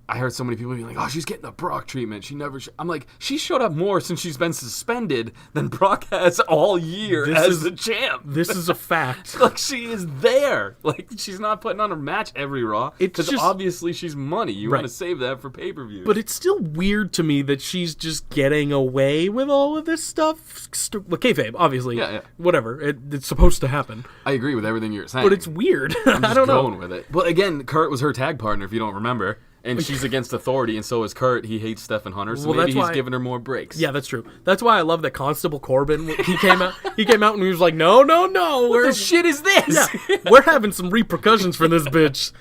I heard so many people being like, "Oh, she's getting the Brock treatment." She never. I'm like, she showed up more since she's been suspended than Brock has all year as the champ. This is a fact. Like, she is there. Like, she's not putting on a match every Raw because obviously she's money. You want to save that for pay-per-view. But it's still weird to me that she's just getting away with all of this stuff. Kayfabe, obviously. Yeah. Whatever. It's supposed to happen. I agree with everything you're saying. But it's weird. I'm just I don't going know. with it. But again, Kurt was her tag partner, if you don't remember. And she's against authority, and so is Kurt. He hates Stephen Hunter, so maybe he's giving her more breaks. Yeah, that's true. That's why I love that Constable Corbin. He came out and he was like, "No, what the shit is this? Yeah, we're having some repercussions for this bitch."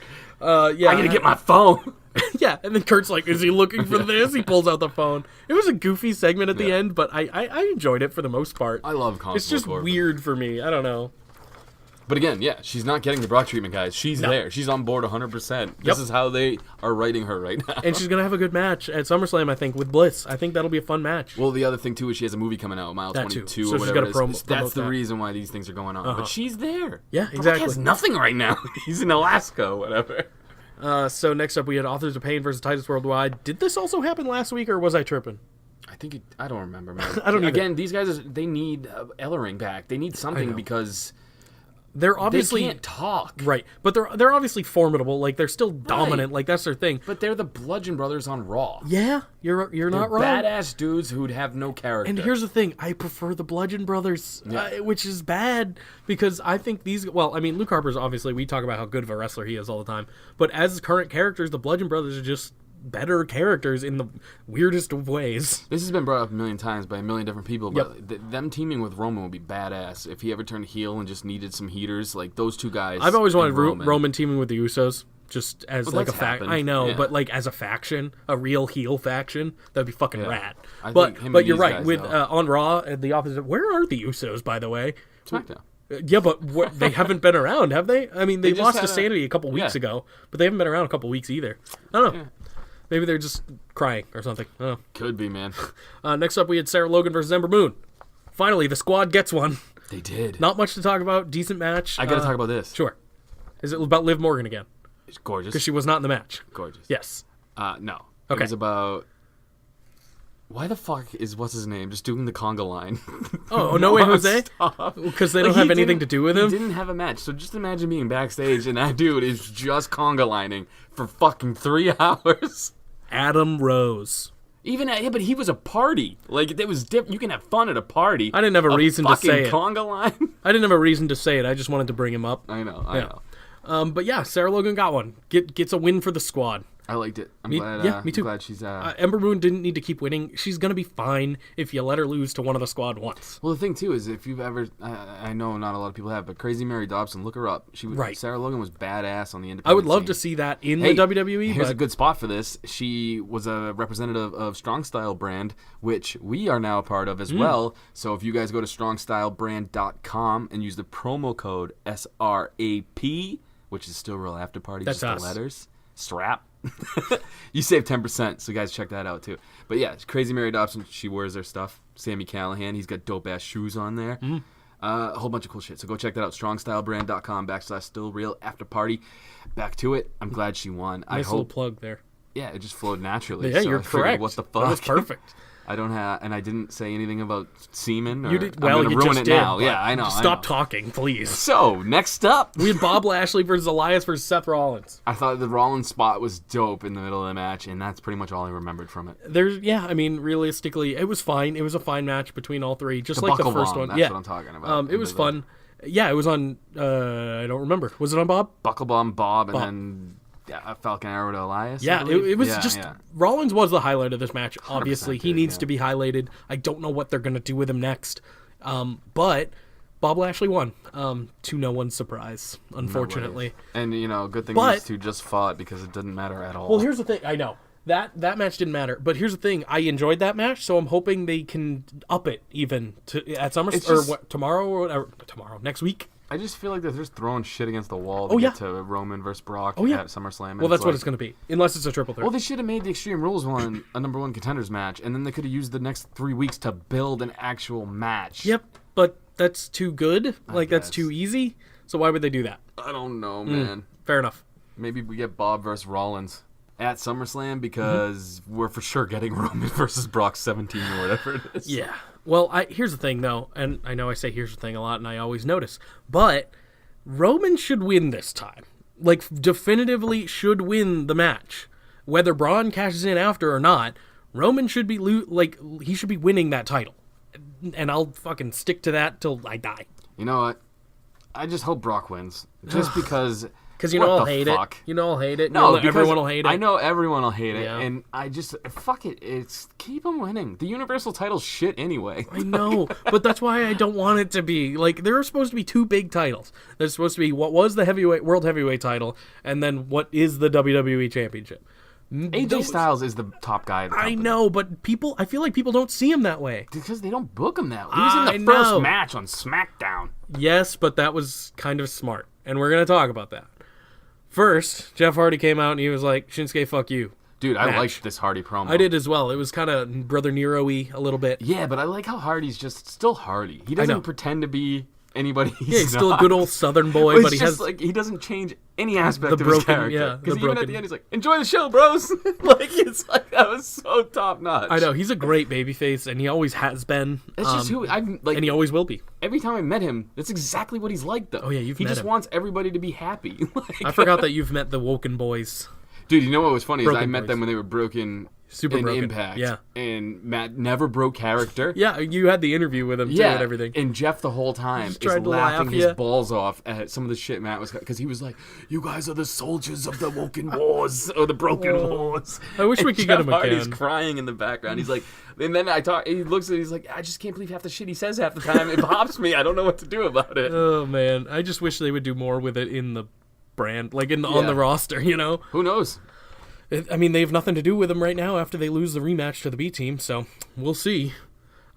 I gotta get my phone. Yeah, and then Kurt's like, "Is he looking for this?" He pulls out the phone. It was a goofy segment at the end, but I enjoyed it for the most part. I love Constable. It's just weird for me. I don't know. But again, she's not getting the Brock treatment, guys. She's there. She's on board 100%. This is how they are writing her right now. And she's going to have a good match at SummerSlam, I think, with Bliss. I think that'll be a fun match. Well, the other thing, too, is she has a movie coming out, Mile 22 or whatever it is. That's the reason why these things are going on. But she's there. Yeah, exactly. Brock has nothing right now. He's in Alaska or whatever. So next up, we had Authors of Pain versus Titus Worldwide. Did this also happen last week, or was I tripping? I don't remember, man. I don't either. Again, these guys, they need Ellering back. They need something because... They're obviously they can't talk, right? But they're obviously formidable. Like they're still dominant. Like that's their thing. But they're the Bludgeon Brothers on Raw. Yeah, you're not wrong. Badass dudes who'd have no character. And here's the thing: I prefer the Bludgeon Brothers, which is bad because I think these. Well, I mean, Luke Harper's obviously we talk about how good of a wrestler he is all the time. But as current characters, the Bludgeon Brothers are just better characters in the weirdest of ways. This has been brought up a million times by a million different people, but them teaming with Roman would be badass. If he ever turned heel and just needed some heaters, like those two guys. I've always wanted Roman teaming with the Usos, just as like a fact. I know, yeah. but like as a faction, a real heel faction, that'd be fucking rad. But you're right. With on Raw, the opposite. Where are the Usos, by the way? SmackDown. Yeah, but they haven't been around, have they? I mean, they lost to Sanity a couple weeks ago, but they haven't been around a couple weeks either. I don't know. Yeah. Maybe they're just crying or something. I don't know. Could be, man. Next up, we had Sarah Logan versus Ember Moon. Finally, the squad gets one. They did. Not much to talk about. Decent match. I got to talk about this. Sure. Is it about Liv Morgan again? It's gorgeous. Because she was not in the match. Gorgeous. Yes. No. Okay. It was about... Why the fuck is what's his name just doing the conga line? Oh, No Way Jose? Because they don't have anything to do with him? He didn't have a match. So just imagine being backstage and that dude is just conga lining for fucking 3 hours. Adam Rose. But he was a party. Like, it was different. You can have fun at a party. I didn't have a reason to say it. Conga line? I didn't have a reason to say it. I just wanted to bring him up. I know. But yeah, Sarah Logan got one. Gets a win for the squad. I liked it. I'm glad. Me too. Glad she's. Ember Moon didn't need to keep winning. She's gonna be fine if you let her lose to one of the squad once. Well, the thing too is if you've ever, I know not a lot of people have, but Crazy Mary Dobson, look her up. Sarah Logan was badass on the independent. I would love scene. to see that in the WWE. Here's a good spot for this. She was a representative of Strong Style brand, which we are now a part of as well. So if you guys go to strongstylebrand.com and use the promo code SRAP, which is still real after party, that's just us. The letters. Strap. You save 10%, so guys check that out too. But yeah, Crazy Mary Dobson, she wears their stuff. Sammy Callahan, he's got dope ass shoes on there. A whole bunch of cool shit. So go check that out. strongstylebrand.com/still real after party. Back to it. I'm glad she won. Nice little plug there. Yeah, it just flowed naturally. Yeah, so you're correct. What the fuck? That was perfect. I don't have, and I didn't say anything about semen. Or, You did I'm gonna ruin it did, now. Yeah, I know. Stop talking, please. So next up, we had Bob Lashley versus Elias versus Seth Rollins. I thought the Rollins spot was dope in the middle of the match, and that's pretty much all I remembered from it. I mean, realistically, it was fine. It was a fine match between all three, just like the first one. That's what I'm talking about. It was fun. Yeah, it was on. I don't remember. Was it on Bob? Buckle Bomb Bob, and then. Yeah, Falcon Arrow to Elias. Yeah, it was just Rollins was the highlight of this match. Obviously, he needs to be highlighted. I don't know what they're gonna do with him next, but Bob Lashley won. To no one's surprise, unfortunately. And, good thing But- these two just fought because it didn't matter at all. Well, here's the thing. I know. That match didn't matter. But here's the thing. I enjoyed that match, so I'm hoping they can up it even at SummerSlam. Tomorrow or whatever. Next week. I just feel like they're just throwing shit against the wall Oh, to yeah. get to Roman versus Brock Oh, yeah. at SummerSlam. Well, that's what it's going to be. Unless it's a triple threat. Well, they should have made the Extreme Rules one a number one contenders match, and then they could have used the next 3 weeks to build an actual match. Yep, but that's too good. That's guess. too easy. So why would they do that? I don't know, man. Fair enough. Maybe we get Bob versus Rollins at SummerSlam because we're for sure getting Roman versus Brock 17 or whatever it is. Yeah. Well, here's the thing, though, and I know I say here's the thing a lot, and I always notice, but Roman should win this time. Definitively should win the match. Whether Braun cashes in after or not, Roman should be he should be winning that title. And I'll fucking stick to that till I die. You know what? I just hope Brock wins. Just because... Because I'll I'll hate it. I'll hate it. No, everyone will hate it. I know everyone will hate it, Yeah. and I just fuck it. It's keep them winning. The Universal title's shit anyway. I know, but that's why I don't want it to be there are supposed to be two big titles. There's supposed to be what was the world heavyweight title, and then what is the WWE Championship. AJ Styles is the top guy. Of the I company. know, but I feel like people don't see him that way. Because they don't book him that way. He was in I the first know. match on SmackDown. Yes, but that was kind of smart, and we're gonna talk about that. First, Jeff Hardy came out and he was like, "Shinsuke, fuck you." Dude, I Match. liked this Hardy promo. I did as well. It was kind of Brother Nero-y a little bit. Yeah, but I like how Hardy's just still Hardy. He doesn't pretend to be anybody He's still a not. good old Southern boy, Well, but he's he just has he doesn't change any aspect the of his broken- character. yeah, Because the even at broken- the end, he's like, "Enjoy the show, bros." It's like that was so top notch. I know he's a great babyface, and he always has been. That's just who I'm like. and he always will be. Every time I met him, that's exactly what he's like, though. Oh, yeah, you've he met just him. wants everybody to be happy. I forgot that you've met the Woken Boys. Dude, you know what was funny is I Broken met Boys. them when they were broken Super in broken. Impact. Yeah. And Matt never broke character. Yeah, you had the interview with him too and everything. And Jeff the whole time is tried to laughing laugh, his yeah. balls off at some of the shit Matt was because he was like, "You guys are the soldiers of the Woken Wars or the Broken Wars." I wish we And could Jeff get him Hardy's again. crying in the background. He's like, and then he looks at it, he's like, "I just can't believe half the shit he says half the time. It pops me. I don't know what to do about it." Oh man, I just wish they would do more with it in the brand, on Yeah. the roster. Who knows? I mean, they have nothing to do with him right now after they lose the rematch to the B team, so we'll see.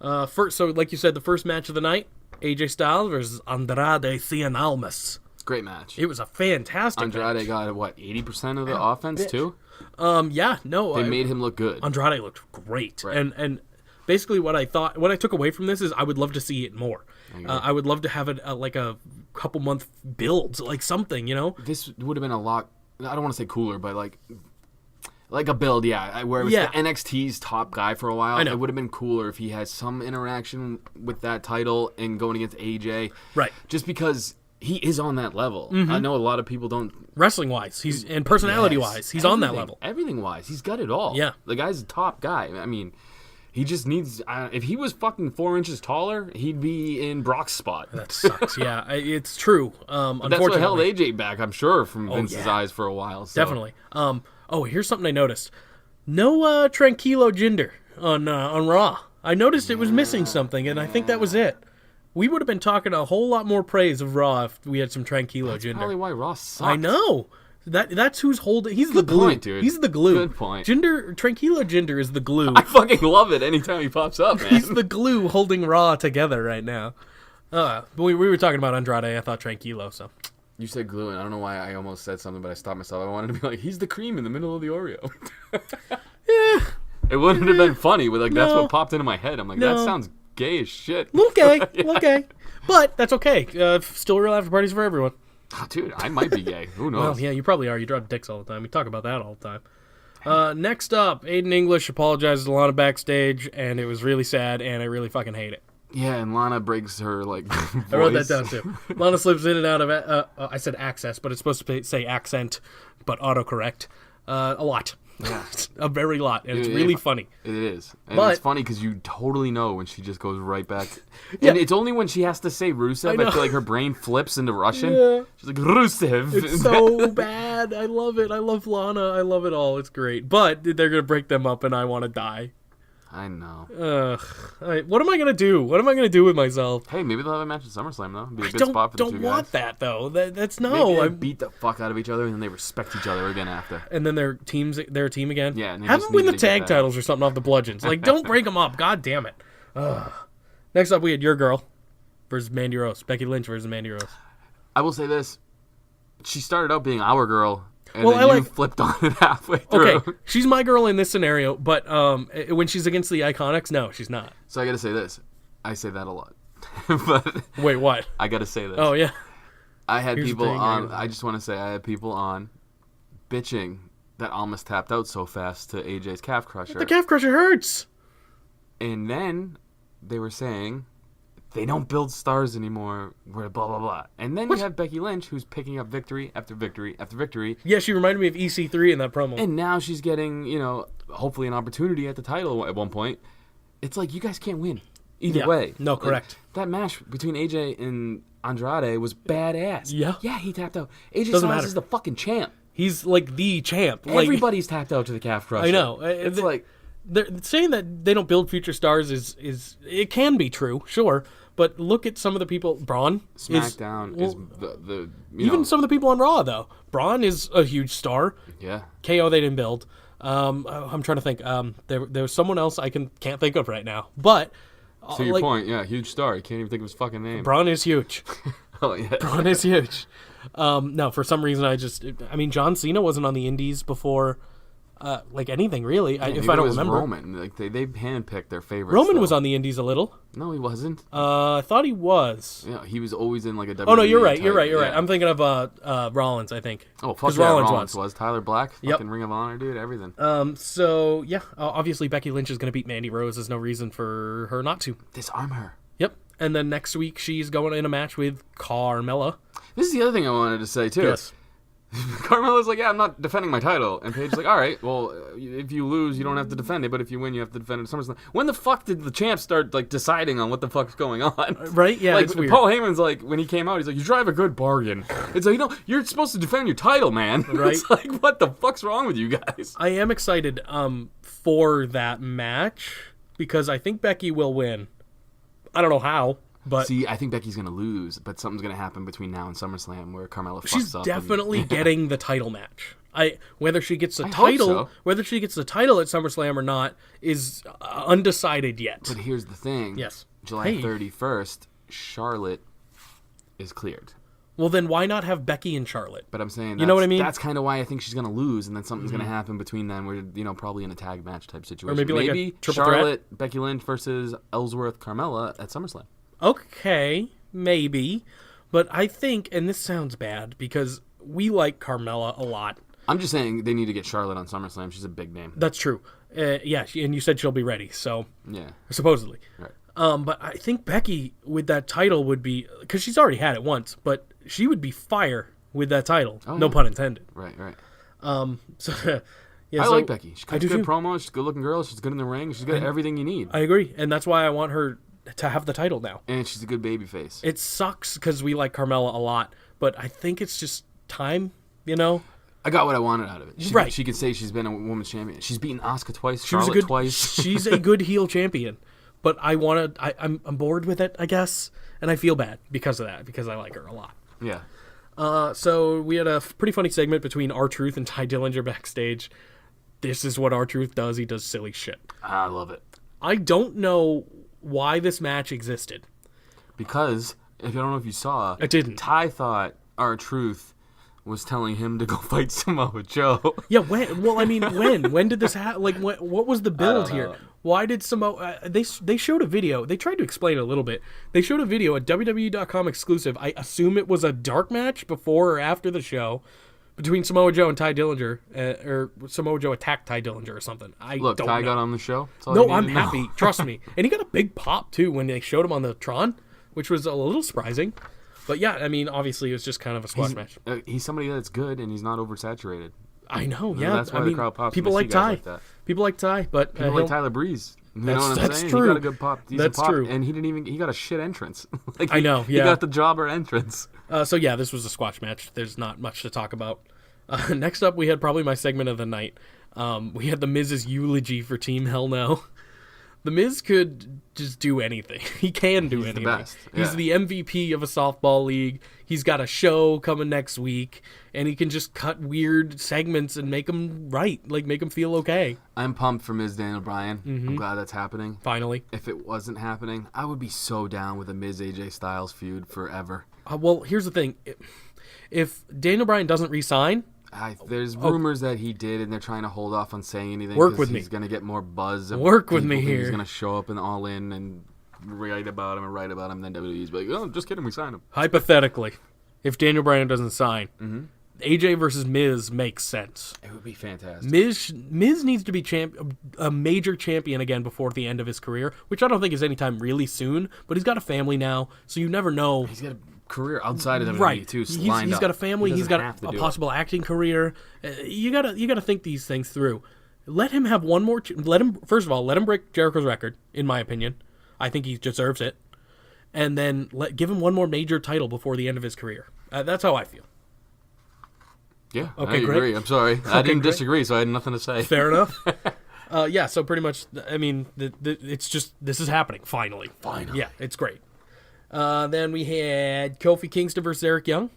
So like you said, the first match of the night, AJ Styles versus Andrade Cien Almas. Great match. It was a fantastic Andrade match. got 80% of the offense too. Yeah, no, They made him look good. Andrade looked great, Right. and basically what I took away from this is I would love to see it more. I would love to have it like a couple month build, like something, This would have been a lot. I don't want to say cooler, but like a build, yeah. Where it was Yeah. the NXT's top guy for a while. I know. It would have been cooler if he had some interaction with that title and going against AJ. Right. Just because he is on that level. I know a lot of people don't. Wrestling wise, and personality wise, he's on that Everything- level. Everything wise, he's got it all. Yeah. The guy's a top guy. I mean, he just needs. If he was fucking 4 inches taller, he'd be in Brock's spot. That sucks. Yeah, it's true. That's what Unfortunately, held AJ back, I'm sure, from Vince's yeah. eyes for a while. So. definitely. Here's something I noticed. No Tranquilo Jinder on Raw. I noticed it was missing something, and I think that was it. We would have been talking a whole lot more praise of Raw if we had some Tranquilo Jinder. Probably why Ross sucks. I know. That's who's holding. He's Good the glue. point, dude. He's the glue. Good point. Tranquilo Jinder is the glue. I fucking love it anytime he pops up, man. He's the glue holding Raw together right now. But we were talking about Andrade. I thought Tranquilo. So You said glue, and I don't know why I almost said something, but I stopped myself. I wanted to be like, he's the cream in the middle of the Oreo. yeah, It wouldn't have been funny, but like that's No. what popped into my head. I'm like, No. that sounds gay as shit. okay, okay, but that's okay. Still real after parties for everyone. Oh, dude, I might be gay. Who knows? Well, yeah, you probably are. You drop dicks all the time. We talk about that all the time. Next up, Aiden English apologizes to Lana backstage, and it was really sad, and I really fucking hate it. Yeah, and Lana breaks her like. Voice. I wrote that down too. Lana slips in and out of I said access, but it's supposed to say accent, but autocorrect. A lot. Yeah. A very lot, and it's Yeah, really yeah. funny. It is, and But- it's funny because you totally know when she just goes right back. Yeah. And it's only when she has to say Rusev, I know. feel like her brain flips into Russian. Yeah. She's like Rusev. It's so bad. I love it. I love Lana. I love it all. It's great. But they're gonna break them up, and I want to die. I know. What am I gonna do? What am I gonna do with myself? Hey, maybe they'll have a match at SummerSlam though. Be a I good spot for the two don't guys. want that though. That's Maybe no. they beat the fuck out of each other and then they respect each other again after. And then they're a team again. Yeah, and they have just them win the needed to get tag that. titles or something off the bludgeons. Like, don't break them up. God damn it. Ugh. Next up, we had Your Girl versus Mandy Rose. Becky Lynch versus Mandy Rose. I will say this: she started out being our girl, and Well, then I you like- flipped on it halfway through. Okay, she's my girl in this scenario, but when she's against the Iconics, no, she's not. So I got to say this: I say that a lot, but Wait, what? I got to say this. Oh yeah. I had Here's the people thing, on. I- I just want to say I had people on bitching that almost tapped out so fast to AJ's calf crusher, The calf crusher hurts. and then they were saying they don't build stars anymore. We're blah blah blah, and then What? you have Becky Lynch who's picking up victory after victory after victory, Yeah, she reminded me of EC3 in that promo. and now she's getting hopefully an opportunity at the title at one point. It's like you guys can't win either Yeah. way. No, Like, correct. that match between AJ and Andrade was badass. Yeah. Yeah, he tapped out. AJ Doesn't Styles matter. is the fucking champ. He's like the champ. Like, Everybody's tapped out to the calf crusher. I know. It's like they're saying that they don't build future stars is it can be true, sure, but look at some of the people. Braun SmackDown is well, the even some of the people on Raw though. Braun is a huge star. yeah. KO they didn't build. I'm trying to think. There was someone else I can't think of right now. But To your point, yeah, huge star. You can't even think of his fucking name. Braun is huge. Oh yeah. Braun is huge. No, for some reason I mean John Cena wasn't on the Indies before. Like anything really, if I Neither don't was remember. Roman. Like they handpicked their favorites. Roman though. was on the Indies a little. No, he wasn't. I thought he was. Yeah, he was always in like a WWE. Oh no, you're right. You're type- right. You're right. yeah. I'm thinking of Rollins. I think. Oh fuck 'Cause yeah, Rollins Rollins was. was. Tyler Black, Yep. fucking Ring of Honor, dude, everything. So yeah, obviously Becky Lynch is going to beat Mandy Rose. There's no reason for her not to. Disarm her. Yep. And then next week she's going in a match with Carmella. This is the other thing I wanted to say too. Yes. Carmella's like, yeah, I'm not defending my title, and Paige's like, all right, well, if you lose, you don't have to defend it, but if you win, you have to defend it at SummerSlam. When the fuck did the champ start like deciding on what the fuck's going on? Right? Yeah, like it's weird. Paul Heyman's like, when he came out, he's like, you drive a good bargain. It's like, you're supposed to defend your title, man. Right. It's like, what the fuck's wrong with you guys? I am excited for that match because I think Becky will win. I don't know how, but See, I think Becky's gonna lose, but something's gonna happen between now and SummerSlam where Carmella fucks she's up. definitely getting the title match. Whether she gets the I hope title, so. whether she gets the title at SummerSlam or not is undecided yet. But here's the thing. Yes. July Hey. 31st, Charlotte is cleared. Well, then why not have Becky and Charlotte? But I'm saying, You know what I mean? That's kind of why I think she's gonna lose, and then something's gonna happen between them. We're probably in a tag match type situation, maybe like a triple Charlotte, Becky Lynch versus Ellsworth, Carmella at SummerSlam. Okay, maybe. But I think, and this sounds bad because we like Carmella a lot. I'm just saying they need to get Charlotte on SummerSlam. She's a big name. That's true. Yeah, and you said she'll be ready, so Yeah. supposedly. Right. But I think Becky with that title would be, because she's already had it once, but she would be fire with that title. Oh, no yeah. pun intended. Right. So yeah, I so like Becky. She I cuts do good too. promos. She's a good looking girl. She's good in the ring. She's got everything you need. I agree, and that's why I want her to have the title now. And she's a good baby face. It sucks because we like Carmella a lot, but I think it's just time, I got what I wanted out of it. Right. She could say she's been a women's champion. She's beaten Asuka twice, She was Charlotte a good, twice. she's a good heel champion, but I'm bored with it, I guess, and I feel bad because of that, because I like her a lot. Yeah. So we had a pretty funny segment between R-Truth and Ty Dillinger backstage. This is what R-Truth does. He does silly shit. I love it. I don't know why this match existed. Because, if I don't know if you saw, I didn't. Ty thought R-Truth was telling him to go fight Samoa Joe. Yeah, when? Well, I mean, when? When did this happen? Like, what was the build don't here? know. Why did Samoa... they showed a video. They tried to explain it a little bit. They showed a video, a WWE.com exclusive. I assume it was a dark match before or after the show between Samoa Joe and Ty Dillinger. Or Samoa Joe attacked Ty Dillinger or something. I Look, don't Ty know. got on the show. That's all No, you need I'm to know. happy. Trust me. And he got a big pop, too, when they showed him on the Tron, which was a little surprising. But yeah, I mean, obviously, it was just kind of a squash match. He's somebody that's good, and he's not oversaturated. I know, And yeah. that's why I the mean, crowd pops people when like they see guys Ty. like that. People like Ty, but People like Tyler Breeze. You know what I'm That's saying? true. He got a good pop. That's pop, true. And he got a shit entrance. Like, I know, He yeah. got the jobber entrance. So yeah, this was a squash match. There's not much to talk about. Next up, we had probably my segment of the night. We had the Miz's eulogy for Team Hell No. The Miz could just do anything. He can do anything. The best. He's the MVP of a softball league. He's got a show coming next week, and he can just cut weird segments and make them right, like make them feel okay. I'm pumped for Miz Daniel Bryan. I'm glad that's happening. Finally. If it wasn't happening, I would be so down with a Miz AJ Styles feud forever. Well, here's the thing. If Daniel Bryan doesn't re-sign, There's rumors that he did, and they're trying to hold off on saying anything. Work with me. He's going to get more buzz. Work with me here. He's going to show up in All In and write about him. Then WWE's like, oh, just kidding, we signed him. Hypothetically, if Daniel Bryan doesn't sign, AJ versus Miz makes sense. It would be fantastic. Miz needs to be a major champion again before the end of his career, which I don't think is anytime really soon, but he's got a family now, so you never know. He's got a career outside of WWE right. too. He's got a family. He's got a possible acting career. You gotta think these things through. Let him have one more. First of all, let him break Jericho's record. In my opinion, I think he deserves it. And then give him one more major title before the end of his career. That's how I feel. Yeah, okay, I agree. I'm sorry, I didn't disagree, so I had nothing to say. Fair enough. Yeah, so pretty much, I mean, it's just this is happening finally. Yeah, it's great. Then we had Kofi Kingston versus Eric Young.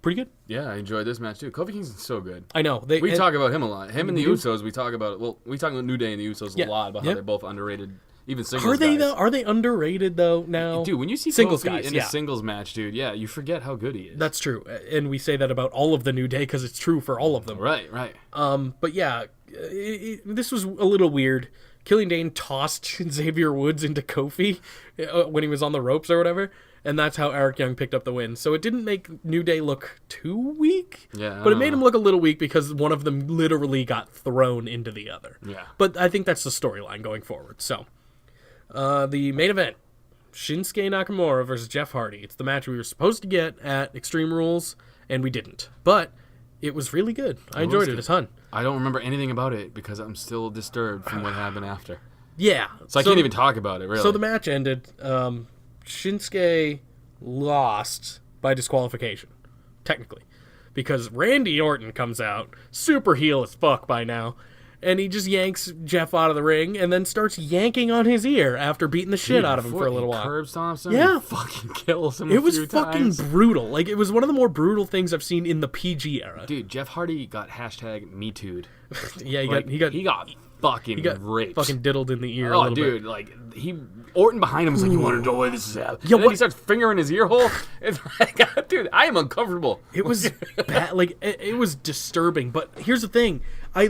Pretty good. Yeah, I enjoyed this match too. Kofi Kingston's so good. I know. We talk about him a lot. Him and the Usos, we talk about. Well, we talk about New Day and the Usos a lot about how they're both underrated. Even singles guys. Are they underrated though now? Dude, when you see singles Kofi guys in a singles match, dude, you forget how good he is. That's true, and we say that about all of the New Day because it's true for all of them. Right. But yeah, this was a little weird. Killian Dane tossed Xavier Woods into Kofi when he was on the ropes or whatever, and that's how Eric Young picked up the win. So it didn't make New Day look too weak, but it made him look a little weak because one of them literally got thrown into the other. Yeah. But I think that's the storyline going forward. So the main event, Shinsuke Nakamura versus Jeff Hardy. It's the match we were supposed to get at Extreme Rules, and we didn't. But it was really good. I enjoyed it a ton. I don't remember anything about it because I'm still disturbed from what happened after. Yeah. So I can't even talk about it, really. So the match ended. Shinsuke lost by disqualification, technically, because Randy Orton comes out, super heel as fuck by now, and he just yanks Jeff out of the ring and then starts yanking on his ear after beating the shit out of him for a little while. Curb stomps him. Yeah. Fucking kills him. It was fucking brutal. Like, it was one of the more brutal things I've seen in the PG era. Dude, Jeff Hardy got #MeToo'd. Yeah, he got fucking raped. Fucking diddled in the ear. Oh, a little dude, bit. like Orton behind him was like, "You want to know why this is happening?" Yeah, and then he starts fingering his ear hole. It's like, dude, I am uncomfortable. It was bad. Like, it was disturbing. But here's the thing: I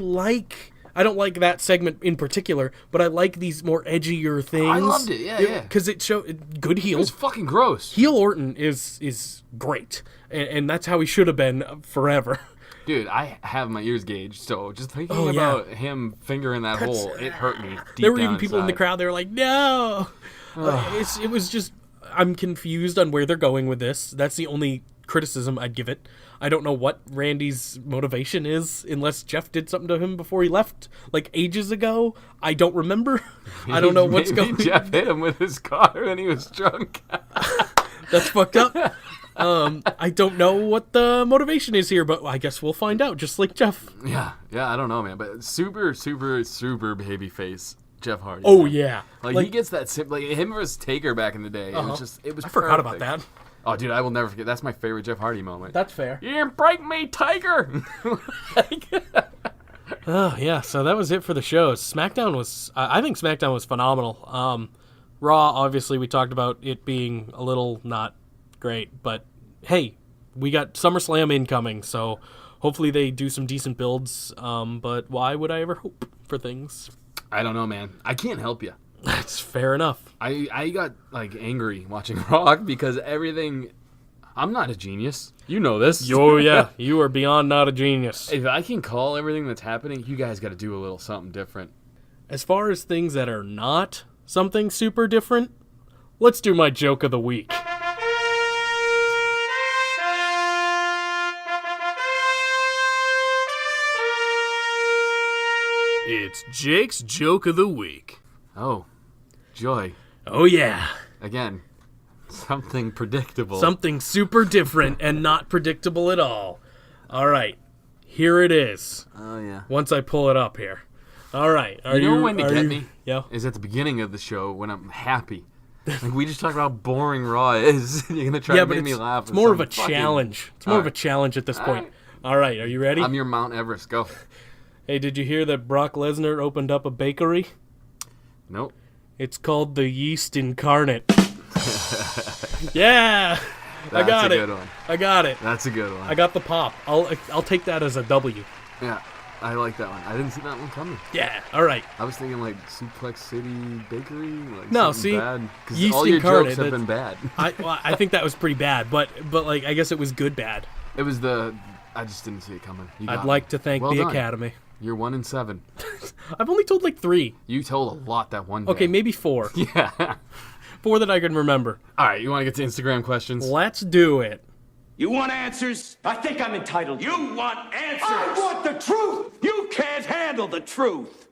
don't like that segment in particular, but I like these more edgier things. I loved it, yeah. Because it showed good heel. It was fucking gross. Heel Orton is great, and that's how he should have been forever. Dude, I have my ears gauged, so just thinking about him fingering that hole, it hurt me deep There were down even people in the inside. crowd, they were like, no! It was just, I'm confused on where they're going with this. That's the only criticism I'd give it. I don't know what Randy's motivation is, unless Jeff did something to him before he left, like ages ago. I don't remember. I don't know what's going on. Jeff hit him with his car when he was drunk. That's fucked up. I don't know what the motivation is here, but I guess we'll find out, just like Jeff. Yeah, I don't know, man. But super, super, super baby face Jeff Hardy. Oh, man. yeah. Like he gets that, like him versus Taker back in the day. It was I forgot about that. Oh, dude, I will never forget. That's my favorite Jeff Hardy moment. That's fair. You didn't break me, Tiger! Yeah, so that was it for the shows. SmackDown was, I think SmackDown was phenomenal. Raw, obviously, we talked about it being a little not great, but hey, we got SummerSlam incoming, so hopefully they do some decent builds. But why would I ever hope for things? I don't know, man. I can't help you. That's fair enough. I got like angry watching Raw because everything. I'm not a genius. You know this. Oh yeah, you are beyond not a genius. If I can call everything that's happening, you guys got to do a little something different. As far as things that are not something super different, let's do my joke of the week. It's Jake's joke of the week. Oh, joy. Oh yeah. Again, something predictable. Something super different and not predictable at all. All right, here it is. Oh, yeah. Once I pull it up here. All right. Are you know when to get me? Yeah. Is at the beginning of the show when I'm happy. Like, we just talked about how boring Raw is. You're going to try to make me laugh. It's more of a challenge. It's more of a challenge at this point. All right. Are you ready? I'm your Mount Everest. Go. Hey, did you hear that Brock Lesnar opened up a bakery? Nope. It's called the Yeast Incarnate. Yeah. I got it. That's a good one. I got it. That's a good one. I got the pop. I'll take that as a W. Yeah. I like that one. I didn't see that one coming. Yeah. All right. I was thinking like Suplex City Bakery. Like No, see, Yeast because all your Incarnate, jokes have been bad. I think that was pretty bad, but like I guess it was good bad. It was I just didn't see it coming. I'd like to thank the Academy. You're 1-7. I've only told like 3. You told a lot that one day. Okay, maybe 4. Yeah. 4 that I can remember. All right, you want to get to Instagram questions? Let's do it. You want answers? I think I'm entitled. You want answers? I want the truth! You can't handle the truth!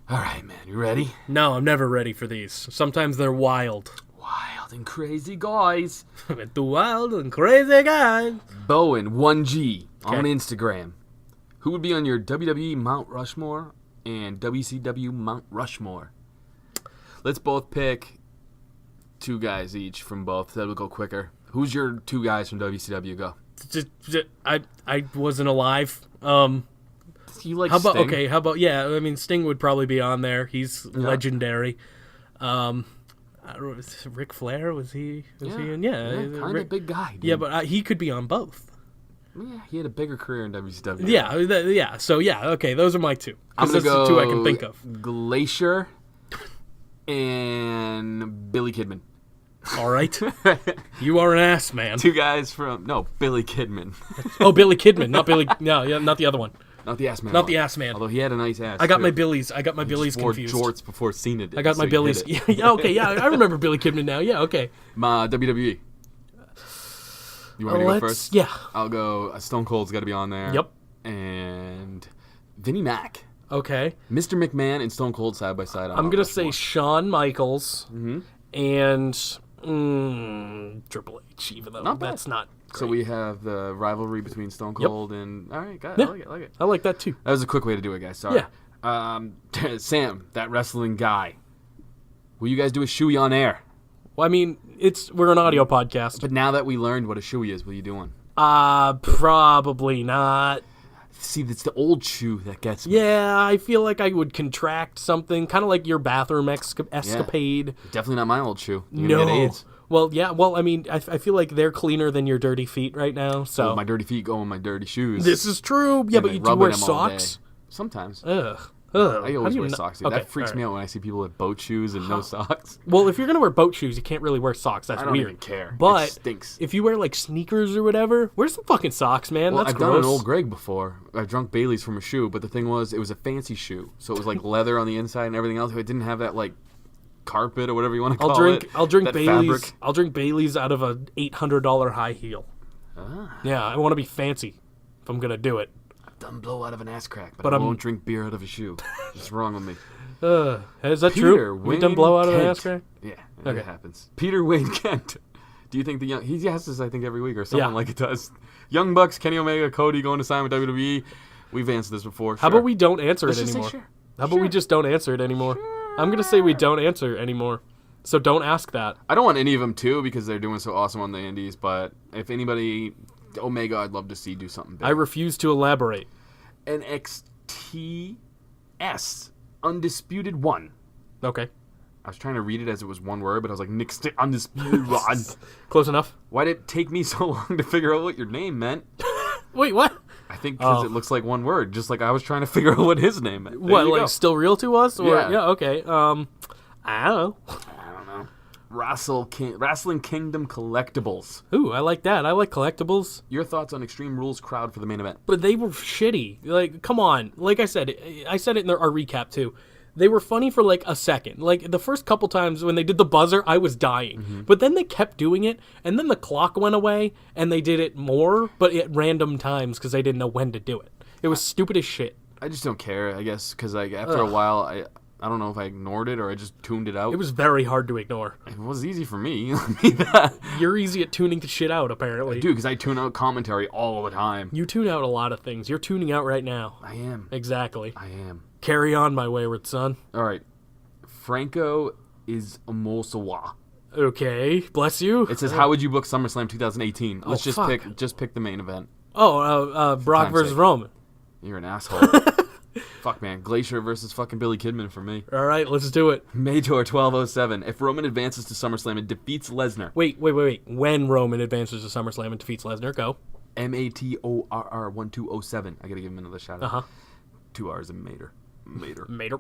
All right, man. You ready? No, I'm never ready for these. Sometimes they're wild. Wild and crazy guys. The wild and crazy guys. Bowen 1G on Instagram. Who would be on your WWE Mount Rushmore and WCW Mount Rushmore? Let's both pick 2 guys each from both. That'll go quicker. Who's your 2 guys from WCW? Go. I wasn't alive. You like how about Sting? Okay? How about I mean, Sting would probably be on there. He's legendary. I don't know, Ric Flair was he in? Yeah, kind of big guy. Dude. Yeah, but he could be on both. Yeah, he had a bigger career in WCW. Yeah. So okay, those are my 2. I'm gonna those are the 2 I can think of. Glacier and Billy Kidman. All right, you are an ass man. 2 guys from Billy Kidman. Oh, Billy Kidman, not Billy. No, yeah, not the other one. Not the ass man. Not the ass man. Although he had a nice ass. I got too. my Billies. I got my Billies confused. Jorts before Cena did. I got my Billies. Yeah, okay, yeah, I remember Billy Kidman now. Yeah, okay. WWE. You want me to go first? Yeah. I'll go. Stone Cold's got to be on there. Yep. And Vinnie Mac. Okay. Mr. McMahon and Stone Cold side by side. I'm gonna say Shawn Michaels and Triple H. Even though that's not. Great. So we have the rivalry between Stone Cold and all right, got it. Yeah. I like it. I like that too. That was a quick way to do it, guys. Sorry. Yeah. Sam, that wrestling guy. Will you guys do a shoey on air? Well, I mean, we're an audio podcast. But now that we learned what a shoey is, will you do one? Probably not. See, it's the old shoe that gets me. Yeah, I feel like I would contract something, kind of like your bathroom escapade. Yeah. Definitely not my old shoe. You're gonna get AIDS. Well, yeah. Well, I mean, I feel like they're cleaner than your dirty feet right now. So my dirty feet go in my dirty shoes. This is true. Yeah, but you do wear socks? Sometimes. Ugh. I always wear socks. Dude. Okay, That freaks me out when I see people with boat shoes and no socks. Well, if you're gonna wear boat shoes, you can't really wear socks. That's I don't weird. even care. But it stinks. if you wear like sneakers or whatever, wear some fucking socks, man. Well, That's I've gross. done an old Greg before. I've drunk Bailey's from a shoe, but the thing was, it was a fancy shoe, so it was like leather on the inside and everything else. It didn't have that like carpet or whatever you want to call it. I'll drink that Bailey's. fabric. I'll drink Bailey's out of a $800 high heel. Yeah, I want to be fancy if I'm gonna do it. Done blow out of an ass crack, but I won't drink beer out of a shoe. What's wrong with me? Is that true? We done blow out of an ass crack? Yeah, Okay. it happens. Peter Wayne Kent. Do you think he asks this, I think, every week or someone like it does. Young Bucks, Kenny Omega, Cody going to sign with WWE. We've answered this before. How about we don't answer Let's it just say anymore? sure. How about we just don't answer it anymore? I'm going to say we don't answer it anymore. So don't ask that. I don't want any of them to because they're doing so awesome on the indies, but if anybody, Omega, I'd love to see do something big. I refuse to elaborate. NXTS Undisputed 1. Okay. I was trying to read it as it was one word, but I was like, NXT Undisputed 1. Close enough. Why did it take me so long to figure out what your name meant? Wait, what? I think because it looks like one word, just like I was trying to figure out what his name meant. What, like still real to us? Or, Yeah. Okay. I don't know. I don't know. Wrestling Kingdom Collectibles. Ooh, I like that. I like collectibles. Your thoughts on Extreme Rules crowd for the main event? But they were shitty. Like, come on. Like I said it in our recap too. They were funny for like a second. Like the first couple times when they did the buzzer, I was dying. But then they kept doing it, and then the clock went away, and they did it more, but at random times because they didn't know when to do it. It was stupid as shit. I just don't care, I guess, because like after a while, I don't know if I ignored it or I just tuned it out. It was very hard to ignore. It was easy for me. You're easy at tuning the shit out, apparently. Dude, because I tune out commentary all the time. You tune out a lot of things. You're tuning out right now. I am. Exactly. I am. Carry on, my wayward son. All right. Franco is Omosawa. Okay, bless you. It says, how would you book SummerSlam 2018? Let's just fuck. pick the main event. Brock Time's versus sake. Roman. You're an asshole. Fuck, man. Glacier versus fucking Billy Kidman for me. All right, let's do it. Major 1207. If Roman advances to SummerSlam and defeats Lesnar. Wait. When Roman advances to SummerSlam and defeats Lesnar, go. MATORR 1207. I gotta give him another shout out. Uh-huh. 2 R's in Mater. Mater.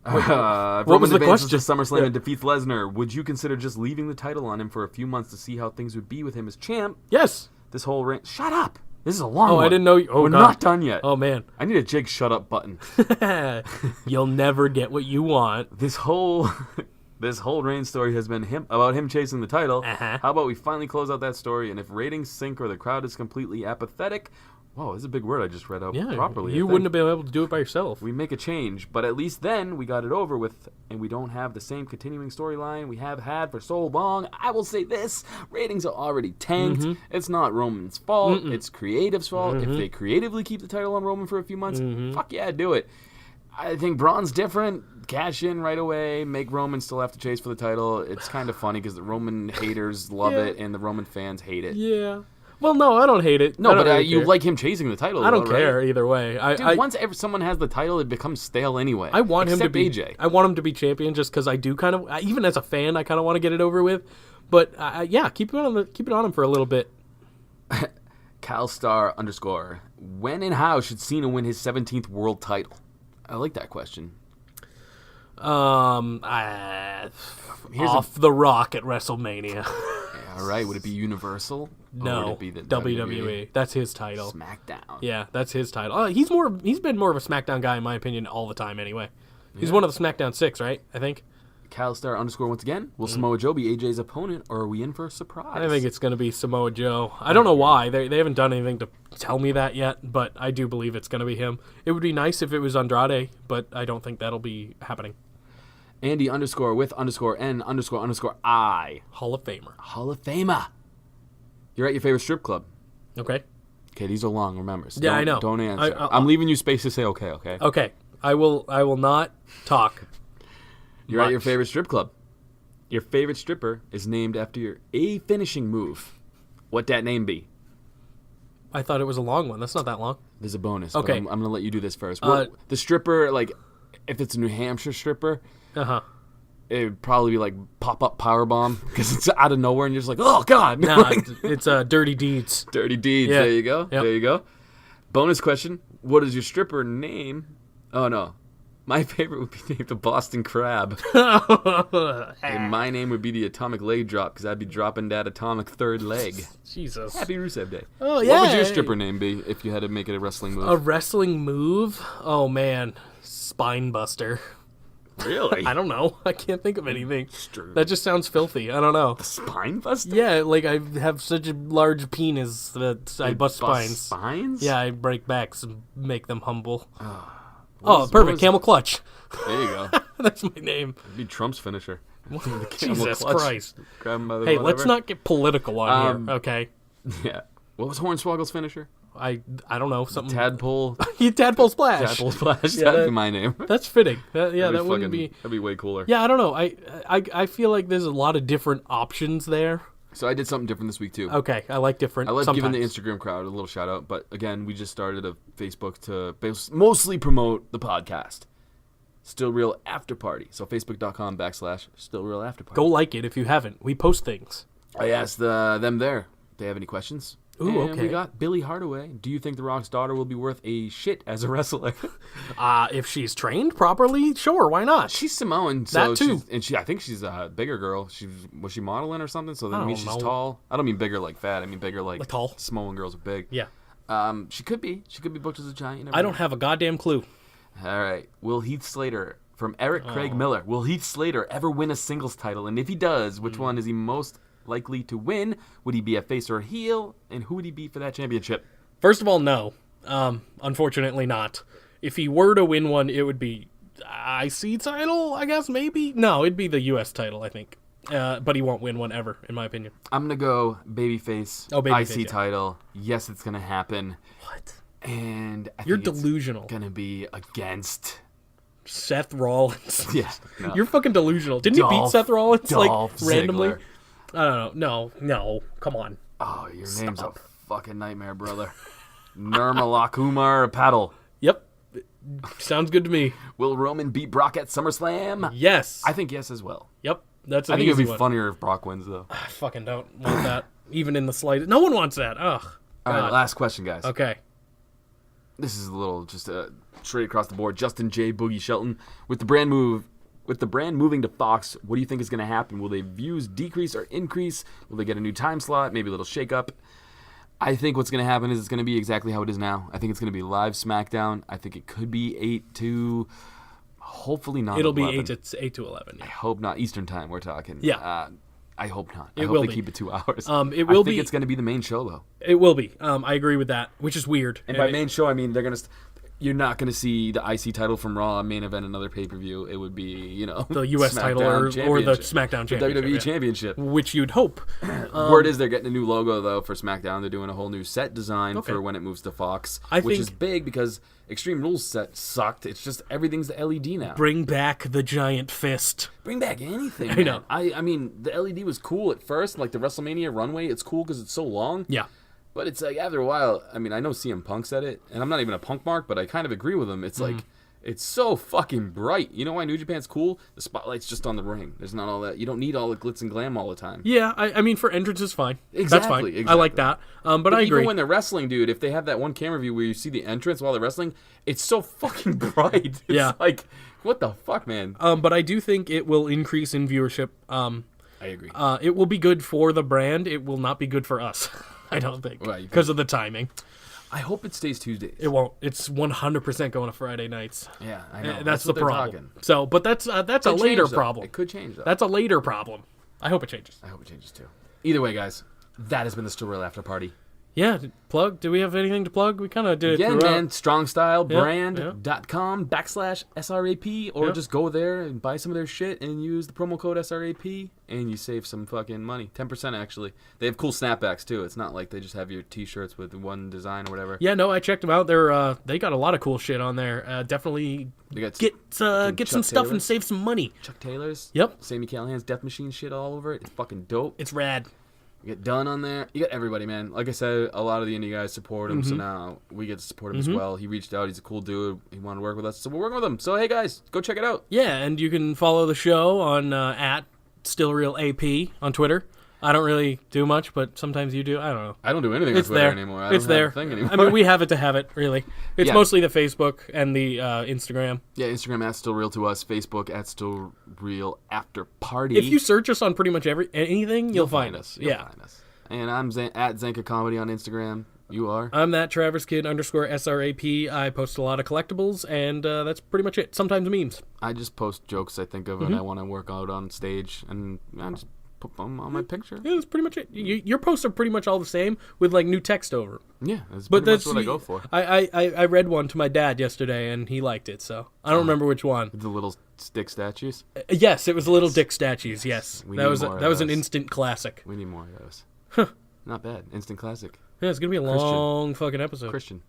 If What Roman was the advances question? to SummerSlam Yeah. and defeats Lesnar, would you consider just leaving the title on him for a few months to see how things would be with him as champ? Yes. This whole reign. Shut up! This is a long Oh, one. I didn't know. We're God. not done yet. Oh man. I need a Jake shut up button. You'll never get what you want. This whole reign story has been about him chasing the title. Uh-huh. How about we finally close out that story? And if ratings sink or the crowd is completely apathetic, whoa, this is a big word I just read out Yeah, properly. you wouldn't have been able to do it by yourself. We make a change, but at least then we got it over with, and we don't have the same continuing storyline we have had for so long. I will say this: ratings are already tanked. Mm-hmm. It's not Roman's fault; it's creative's fault. If they creatively keep the title on Roman for a few months, fuck yeah, do it. I think Braun's different. Cash in right away. Make Roman still have to chase for the title. It's kind of funny because the Roman haters love Yeah. it, and the Roman fans hate it. Yeah. Well, no, I don't hate it. No, I don't but really you care. like him chasing the title. I don't though, right? care either way. Dude, once someone has the title, it becomes stale anyway. I want him to Except be. AJ. I want him to be champion just because I do kind of. Even as a fan, I kind of want to get it over with. But yeah, keep it on him for a little bit. Calstar _ when and how should Cena win his 17th world title? I like that question. Off the rock at WrestleMania. All right, would it be Universal? Or would No, it be the WWE. That's his title. SmackDown. Yeah, that's his title. He's been more of a SmackDown guy in my opinion all the time. Anyway, he's one of the SmackDown 6, right? I think. Calstar _ once again. Will Samoa Joe be AJ's opponent, or are we in for a surprise? I think it's going to be Samoa Joe. I don't know why. They haven't done anything to tell me that yet, but I do believe it's going to be him. It would be nice if it was Andrade, but I don't think that'll be happening. Andy _ with _ N _ I. Hall of Famer. Hall of Famer. You're at your favorite strip club. Okay. Okay, these are long, remember. So Yeah, I know. Don't answer. I- I'm leaving you space to say okay, okay? Okay. I will not talk. You're at your much. favorite strip club. Your favorite stripper is named after a finishing move. What that name be? I thought it was a long one. That's not that long. There's a bonus. Okay. But I'm going to let you do this first. The stripper, like, if it's a New Hampshire stripper, Uh-huh. it would probably be like pop-up powerbomb because it's out of nowhere and you're just like, oh, God. No, Like, it's Dirty Deeds. Dirty Deeds. Yeah. There you go. Yep. There you go. Bonus question. What is your stripper name? Oh, no. My favorite would be named the Boston Crab. And my name would be the Atomic Leg Drop because I'd be dropping that atomic third leg. Jesus. Happy Rusev Day. Oh, yeah. What would your stripper name be if you had to make it a wrestling move? A wrestling move? Oh, man. Spine buster. Really? I don't know. I can't think of anything. That just sounds filthy. I don't know. Spine buster? Yeah, like I have such a large penis that I bust spines. Spines? Yeah, I break backs and make them humble. was- Perfect. what was- Camel clutch. There you go. That's my name. It'd be Trump's finisher. The camel Jesus clutch. Christ. Grab him by the Hey, whatever. let's not get political on here, okay? Yeah. What was Hornswoggle's finisher? I don't know, something. Tadpole. Tadpole splash. Tadpole Splash. Yeah, That'd that- be my name. That's fitting. Yeah, That'd that wouldn't be. That'd be way cooler. Yeah, I don't know. I feel like there's a lot of different options there. So I did something different this week too. Okay, I like different. I love sometimes. giving the Instagram crowd a little shout out, but again, we just started a Facebook to mostly promote the podcast. Still Real After Party. So Facebook.com/Still Real After Party. Go like it if you haven't. We post things. I asked them there. They have any questions? Ooh, And okay. we got Billy Hardaway. Do you think The Rock's daughter will be worth a shit as a wrestler? If she's trained properly, sure, why not? She's Samoan, so That too. I think she's a bigger girl. Was she modeling or something? So that I means don't she's know. tall. I don't mean bigger like fat. I mean bigger like tall. Samoan girls are big. Yeah. She could be. She could be booked as a giant. You never I don't know. have a goddamn clue. All right. Will Heath Slater from Eric Oh. Craig Miller? Will Heath Slater ever win a singles title? And if he does, which one is he most likely to win? Would he be a face or a heel? And who would he be for that championship? First of all, no. Unfortunately not. If he were to win one, it would be IC title, I guess, maybe? No, it'd be the US title, I think. But he won't win one ever, in my opinion. I'm going to go babyface, Babyface, IC title. Yes, it's going to happen. What? And I You're think it's delusional. going to be against... Seth Rollins. Yeah. No. You're fucking delusional. Didn't he beat Seth Rollins, Dolph randomly? Ziggler. I don't know. No. Come on. Oh, your name's a fucking nightmare, brother. Nirmala Paddle. Yep. Sounds good to me. Will Roman beat Brock at SummerSlam? Yes. I think yes as well. Yep. That's I think easy it'd be one. funnier if Brock wins, though. I fucking don't want that. Even in the slightest. No one wants that. Ugh. All right, God. last question, guys. Okay. This is a little just straight across the board. Justin J. Boogie Shelton, with the brand moving to Fox, what do you think is going to happen? Will they views decrease or increase? Will they get a new time slot? Maybe a little shake up? I think what's going to happen is it's going to be exactly how it is now. I think it's going to be live SmackDown. I think it could be 8 to, hopefully not. It'll 11. be 8 to 11. I Yeah. hope not. Eastern time, we're talking. Yeah. I hope not. It I hope will they be. keep it 2 hours. It will I think be. it's going to be the main show, though. It will be. I agree with that, which is weird. And by main show, I mean they're going to... You're not going to see the IC title from Raw main event another pay-per-view. It would be, the US title or the SmackDown The Championship. WWE yeah. Championship. Which you'd hope. Word is they're getting a new logo, though, for SmackDown. They're doing a whole new set design Okay. for when it moves to Fox, I which think- is big because Extreme Rules set sucked. It's just everything's the LED now. Bring back the giant fist. Bring back anything, I man. know. I mean, the LED was cool at first, like the WrestleMania runway. It's cool because it's so long. Yeah. But it's like after a while, I mean, I know CM Punk said it, and I'm not even a Punk mark, but I kind of agree with him. It's like, it's so fucking bright. You know why New Japan's cool? The spotlight's just on the ring. There's not all that. You don't need all the glitz and glam all the time. Yeah, I mean, for entrance is fine. That's Exactly, fine. I like exactly. that. But I agree. Even when they're wrestling, dude, if they have that one camera view where you see the entrance while they're wrestling, it's so fucking bright. It's Yeah. like, what the fuck, man? But I do think it will increase in viewership. I agree. It will be good for the brand. It will not be good for us. I don't think. Right, Because of the timing. I hope it stays Tuesdays. It won't. It's 100% going to Friday nights. Yeah, I know. That's the what they're problem. talking. So, but that's a Could later change, though. problem. It could change, though. That's a later problem. I hope it changes. I hope it changes, too. Either way, guys, that has been the Still Real After Party. Yeah, plug. Do we have anything to plug? We kind of did Again, it throughout. man, strongstylebrand.com/SRAP, or Yeah. just go there and buy some of their shit and use the promo code SRAP, and you save some fucking money. 10% actually. They have cool snapbacks too. It's not like they just have your t-shirts with one design or whatever. Yeah, no, I checked them out. They got a lot of cool shit on there. Definitely They got get some Chuck stuff Taylor. and save some money. Chuck Taylor's. Yep. Sammy Callahan's Death Machine shit all over it. It's fucking dope. It's rad. You get Dunn on there. You got everybody, man. Like I said, a lot of the indie guys support him, so now we get to support him as well. He reached out. He's a cool dude. He wanted to work with us, so we're working with him. So, hey, guys, go check it out. Yeah, and you can follow the show on at StillRealAP on Twitter. I don't really do much, but sometimes you do. I don't know. I don't do anything It's on Twitter there. anymore. I It's don't there. have a thing anymore. I mean, we have it to have it, really. It's Yeah. mostly the Facebook and the Instagram. Yeah, Instagram at Still Real to us. Facebook at Still Real After Party. If you search us on pretty much anything, you'll find us. You'll Yeah. find us. And I'm at Zanca Comedy on Instagram. You are? I'm that Travis Kid _SRAP. I post a lot of collectibles, and that's pretty much it. Sometimes memes. I just post jokes I think of and I want to work out on stage, and I just put them on my picture. Yeah, that's pretty much it. Your posts are pretty much all the same with like new text over 'em. Yeah, that's But pretty that's much what I go for. I read one to my dad yesterday, and he liked it. So I don't remember which one. The little stick statues. Yes, it was Little Dick statues. Yes, We that need was more of that was an those. instant classic. We need more of those. Not bad. Instant classic. Yeah, it's gonna be a Christian. long fucking episode. Christian.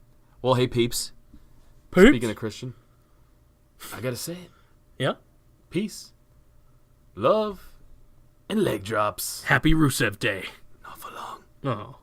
Well, hey, peeps. Peeps? Speaking of Christian, I gotta say it. Yeah. Peace, love, and leg drops. Happy Rusev Day. Not for long. Oh.